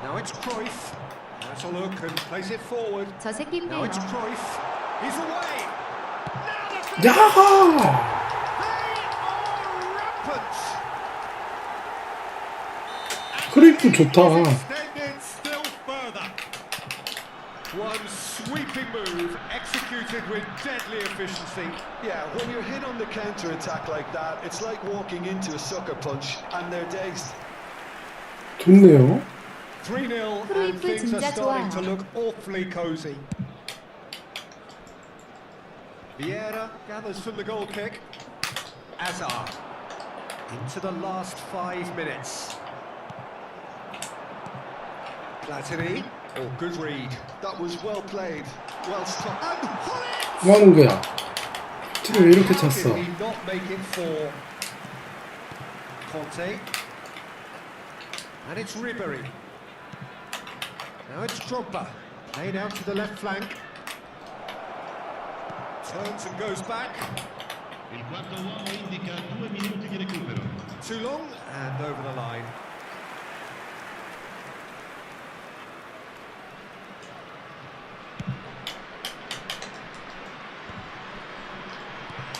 Now it's Cruyff. Has a look and plays it forward. 저 Now 새끼인데요. it's Cruyff. He's away. 야하. They are rampant. 크리프 좋다. Extended still further. One sweeping move, executed with deadly efficiency. Yeah, when you're hit on the counter-attack like that, it's like walking into a sucker punch, and they're dazed. 좋네요. 3-0 프로이프 and things are 진짜 starting to 좋아요. look awfully cosy. Vieira gathers from the goal kick. Azar into the last 5 minutes. Platini, oh, good read. That was well played, well stopped. And 뭐 하는 거야? 지금 왜 이렇게 How 찼어? did he not make it for Conte? And it's Ribery. Now it's Drogba. Played out to the left flank. Turns and goes back. Il quarto uomo indica 2 minuti di recupero. Too long and over the line.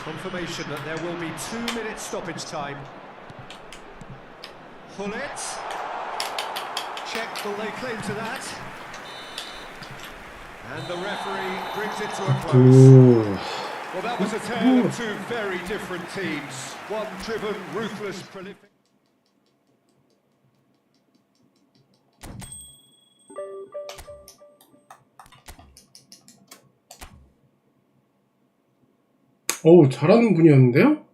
Confirmation that there will be 2 minutes stoppage time. Hullet. Check will they claim to that. And the referee brings it to a close. 오, Well, that was a tale of two very different teams. One driven, ruthless, prolific. 어우, 잘하는 분이었는데요?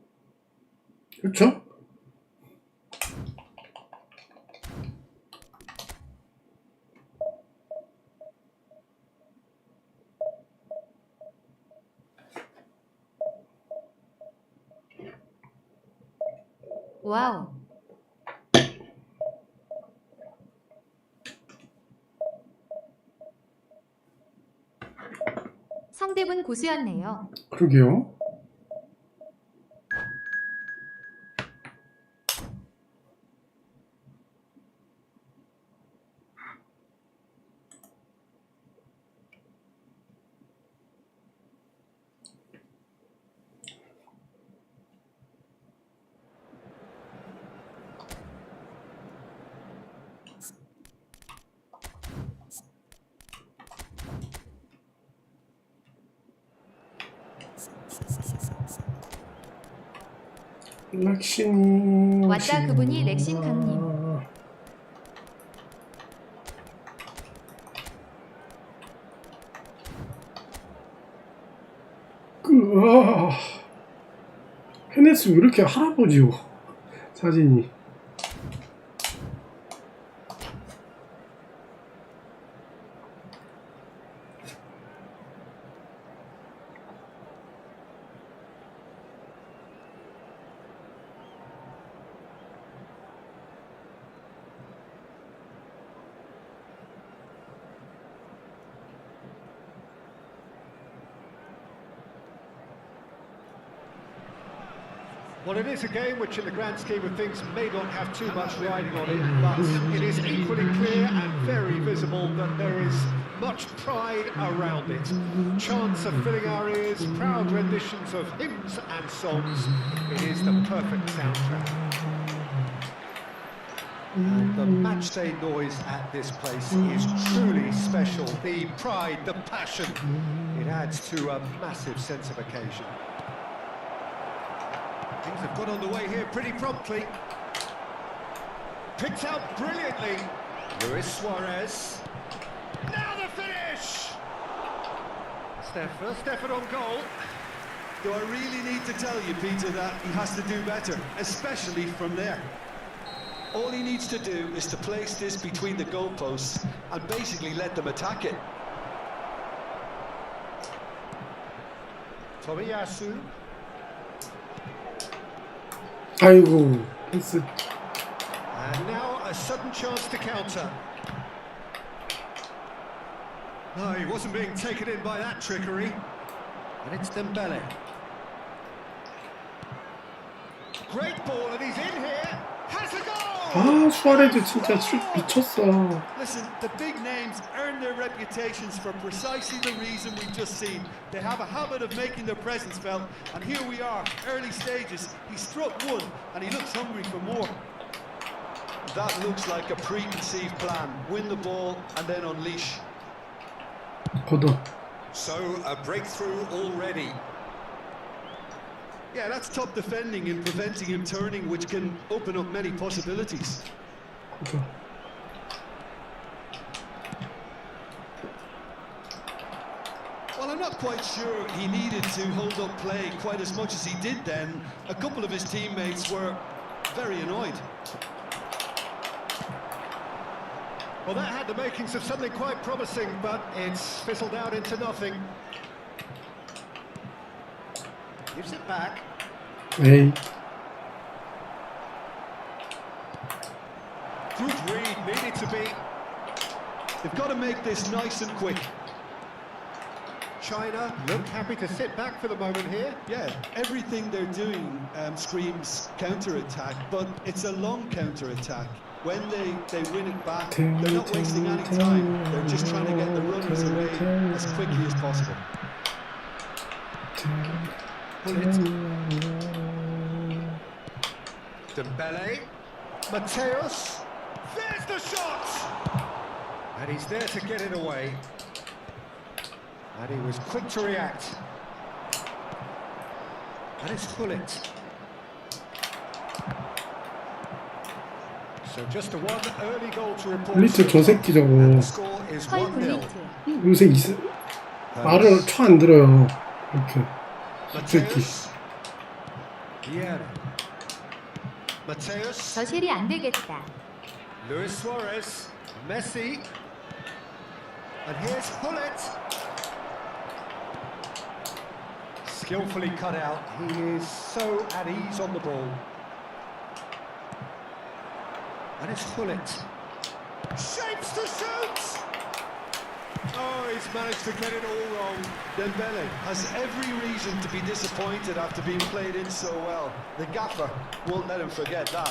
그렇죠? 와우. 상대분 고수였네요. 그러게요. 렉신이 왔다 그분이 렉신 강님. 헤네스 왜 이렇게 할아버지요 사진이. Well, it is a game which in the grand scheme of things may not have too much riding on it, but it is equally clear and very visible that there is much pride around it. Chants are filling our ears, proud renditions of hymns and songs. It is the perfect soundtrack. And the matchday noise at this place is truly special. The pride, the passion, it adds to a massive sense of occasion. Things have got underway here pretty promptly. Picked out brilliantly. Luis Suarez. Now the finish! Stefan on goal. Do I really need to tell you, Peter, that he has to do better, especially from there? All he needs to do is to place this between the goalposts and basically let them attack it. Tomiyasu. 아이고 패스. And now a sudden chance to counter. No, he wasn't being taken in by that trickery. And it's Dembele. Great ball, and he's in here. Has a goal! 아 수아레즈 진짜 슛 미쳤어. Listen, the big names earn their reputations for precisely the reason we've just seen. They have a habit of making their presence felt, and here we are, early stages. He struck one, and he looks hungry for more. That looks like a preconceived plan. Win the ball and then unleash. 걷어. So a breakthrough already. Yeah, that's top defending and preventing him turning, which can open up many possibilities. 걷어. Well, I'm not quite sure he needed to hold up play quite as much as he did then. A couple of his teammates were very annoyed. Well, that had the makings of something quite promising, but it's fizzled out into nothing. Gives it back. 에이. Good read, needed to be. They've got to make this nice and quick. China look happy to sit back for the moment here. Yeah, everything they're doing screams counter-attack, but it's a long counter-attack. When they win it back, they're not wasting any time. They're just trying to get the runners away as quickly as possible. Dembele, Mateus, there's the shot! And he's there to get it away. And he was quick to react. And it's Hullet. So just a one early goal to report. 블리트 저 새끼 저거 And the score is 헐 1-0. 블리트. 요새 말을 쳐 안 들어요. 이렇게 새끼. Mateus. Vieira. Mateus. 저 쉘이 안 되겠다. Luis Suarez. Messi. And here's Hullet. Skillfully cut out. He is so at ease on the ball. And it's Hullet. Shapes to shoot! Oh, he's managed to get it all wrong. Dembele has every reason to be disappointed after being played in so well. The gaffer won't let him forget that.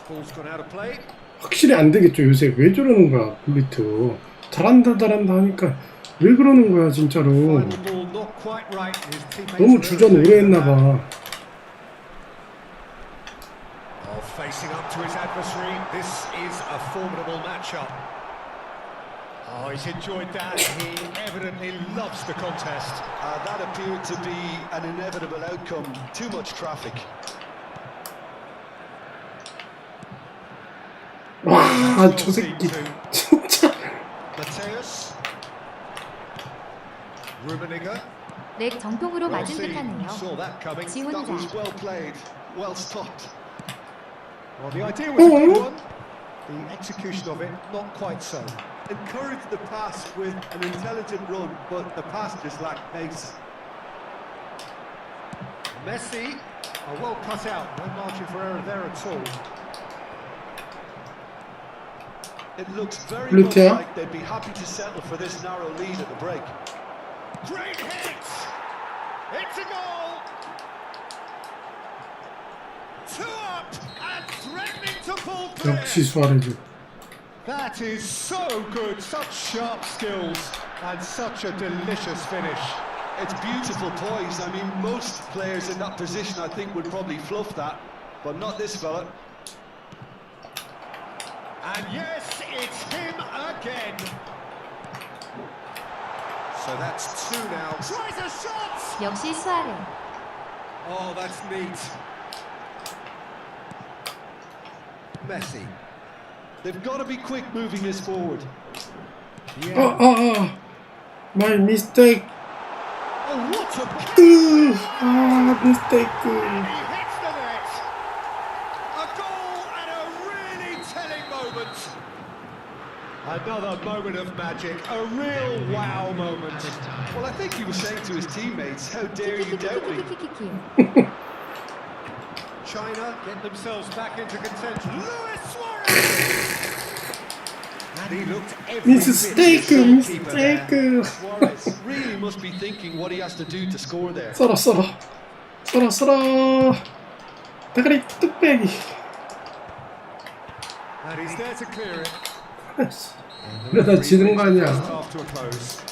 Ball's gone out of play. 확실히 안 되겠죠. 요새 왜 저러는 거야 블리트. 잘한다 하니까 왜 그러는 거야 진짜로. Find the ball not quite right. His teammates 너무 are 주전 오래 irritated 했나 with that. 봐. Oh, facing up to his adversary. This is a formidable matchup. Oh, he's enjoyed that. He evidently loves the contest. That appeared to be an inevitable outcome. Too much traffic. 와, 저 새끼 진짜. Mateus. Rummenigge. 렉 정통으로 Well 맞은 seen. 듯하네요. Saw that coming. 지 That was 혼자. well played, well stopped. Well, the idea was a good one. The execution of it, not quite so. Encouraged the pass with an intelligent run, but the pass just lacked pace. Messi, well cut out. No margin for error there at all. It looks very much Lucia. like they'd be happy to settle for this narrow lead at the break. Great hit! It's a goal! Two up and threatening to pull clear. 역시 수아레즈. That is so good, such sharp skills and such a delicious finish. It's beautiful poise. I mean, most players in that position, I think, would probably fluff that, but not this fella. And yes, it's him again. So that's two now. Tries a shot! 역시 수아레. Oh, that's neat. Messi. They've got to be quick moving this forward. Yeah. My mistake. Oh, what a mistake. He hits the net. A goal at a really telling moment. Another moment of magic, a real wow moment. Well, I think he was saying to his teammates, how dare you doubt me? 키키키키키키키. China get themselves back into contention. Luis Suarez! And he looked every Mistake. Suarez really must be thinking what he has to do to score there. 썰어. 대가리 뚝배기. And he's there to clear it. 이러다 지는 거 아니야. First half to a close.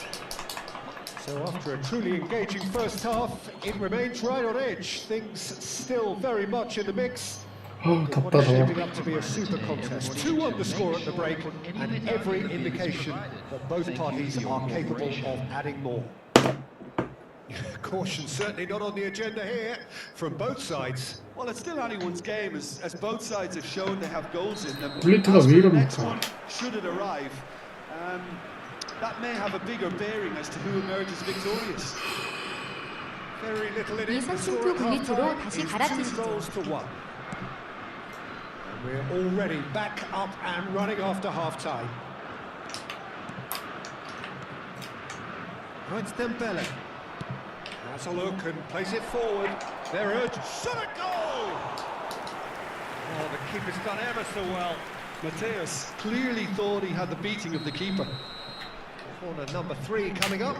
So after a truly engaging first half, it remains right on edge. Things still very much in the mix. 답다 더워. Shaping up to be a super contest. 2-1 the score at the break, and every indication that both parties are capable of adding more. Caution certainly not on the agenda here from both sides. Well, it's still anyone's game, as both sides have shown they have goals in them. 블리트가 As 왜 for the next 이럽니까? one, should it arrive, that may have a bigger bearing as to who emerges victorious. Very little in 이 it. The 선심표 score at 블리트로 half-time 다시 is 갈아치시죠. 2-1. And we're already back up and running after half-time. Now it's Dembele. Has a look and plays it forward. They're urged. Shot a goal! Oh, the keeper's done ever so well. Mateus clearly thought he had the beating of the keeper. Corner number 3 coming up.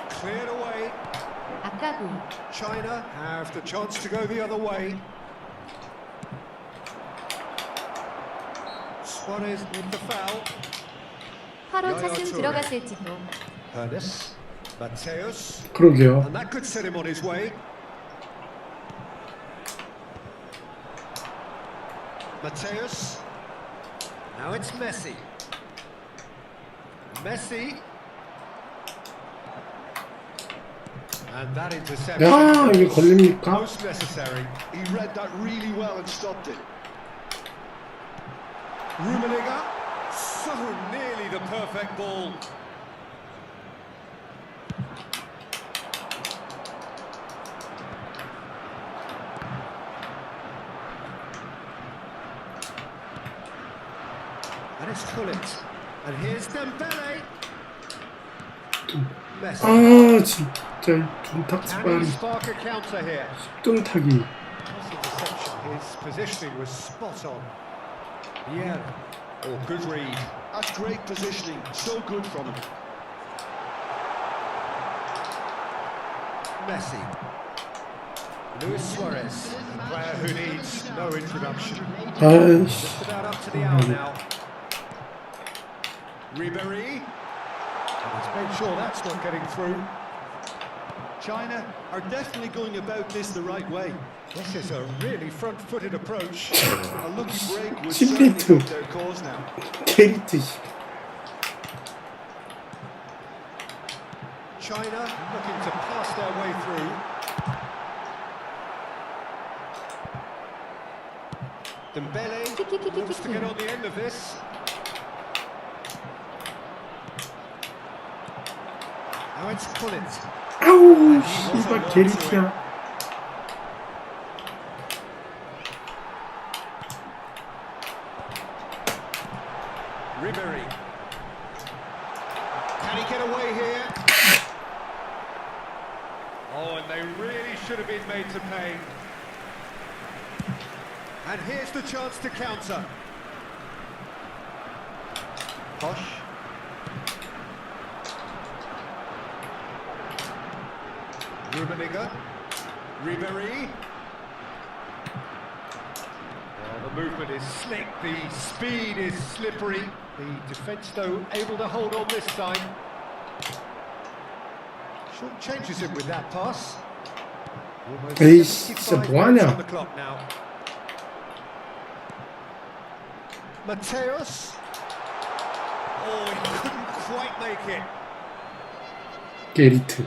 Cleared away. 아까구. China have the chance to go the other way. Suarez with the foul. 화로 차승 들어갔을지도. Ernest. Mateus. 그러게요. And that could set him on his way. Mateus. Now it's Messi. Messi. And that interception. 야, 이게 걸립니까? Most necessary. He read that really well and stopped it. Rummenigge. So nearly the perfect ball. And it's Gullit. And here's Dembele. Messi. 아, 진짜 둔탁 Can he 스파리. spark a counter here? 뚱탁이. This interception, his positioning was spot on. Yeah. Oh, good read. That's great positioning, so good from him. Messi. Luis Suarez, a player who needs no introduction. 아이씨. Just about up to the hour now. Ribéry. And he's made sure that's not getting through. China are definitely going about this the right way. This is a really front-footed approach. A lucky break would certainly 심리트. help their cause now. 게리트. China looking to pass their way through. Dembele looks to get on the end of this. Now it's Gullit. 아우, 씨발 게리트야. Ribéry. Can he get away here? Oh, and they really should have been made to pay. And here's the chance to counter. Posh. Rummenigge. Ribéry. Well, the movement is slick, the speed is slippery. The defence, though, able to hold on this time. Short changes him with that pass. Almost 에이, 75 진짜 뭐하냐? minutes on the clock now. Mateus. Oh, he couldn't quite make it. 게리트.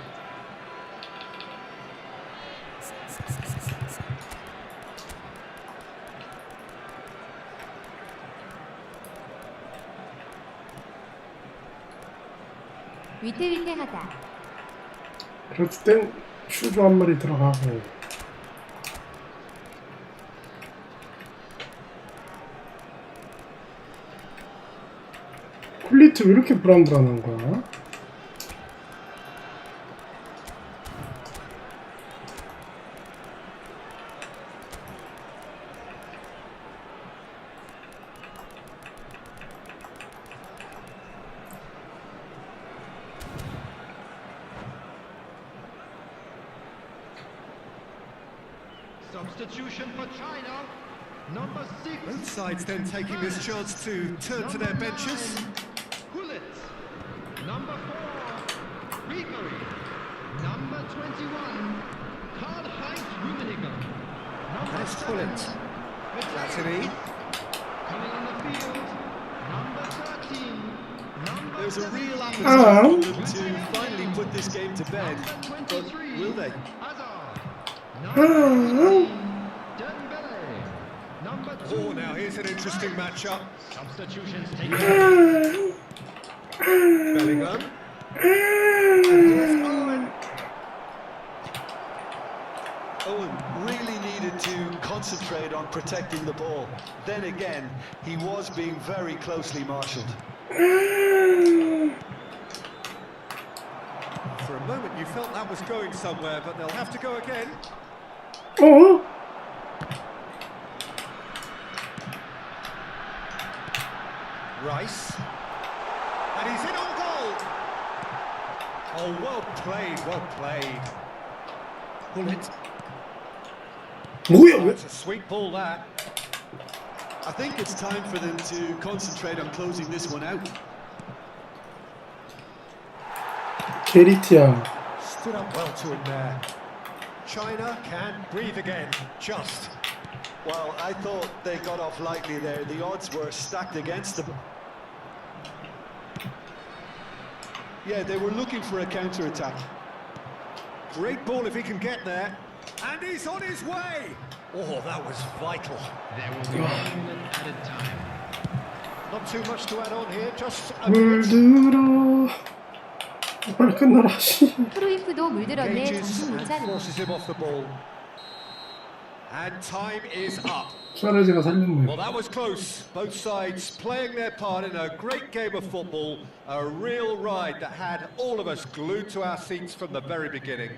위태위태하다. 그럴 땐 슈즈 한 마리 들어가고. 퀄리티 왜 이렇게 불안불안한 거야? Substitution for China. Number 6. Both sides then taking this chance to turn to their benches. Gullit. Number 4. Ribéry. Number 21. Karl-Heinz Rummenigge. Let's pull it. That's an E. There's a real appetite for them to finally put this game to bed, but will they? Oh, now here's an interesting matchup. Substitutions Bellingham. And here's Owen. Owen really needed to concentrate on protecting the ball. Then again, he was being very closely marshalled. For a moment you felt that was going somewhere, but they'll have to go again. 어? Rice. And he's in on goal. Oh, well played, well played. Pull it. 뭐야? Oh, it's a sweet ball, that. I think it's time for them to concentrate on closing this one out. 게리티야. Stood up well to him there. China can breathe again, just. Well, I thought they got off lightly there. The odds were stacked against them. Yeah, they were looking for a counter-attack. Great ball if he can get there. And he's on his way. Oh, that was vital. There will be 1 minute added time. Not too much to add on here, just a 물 minute. 들어. 빨리 끝나라, 씨. 크루이프도 물들었네. Engages 정신 못 and 차리네. forces him off the ball. And time is up. 수아레즈가 살렸네. Well, that was close. Both sides playing their part in a great game of football. A real ride that had all of us glued to our seats from the very beginning.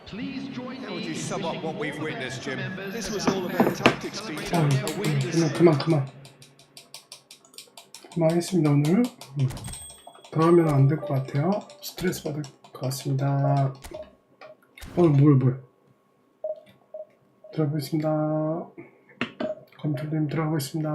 Please join How would me you sum up what we've witnessed, Jim? This was all about tactics, Peter. A win is 그만. 그만하겠습니다, 오늘. 더 하면 안 될 것 같아요. 스트레스 받을 것 같습니다. 뭘. 들어가겠습니다. 컴퓨터님 들어가고 있습니다.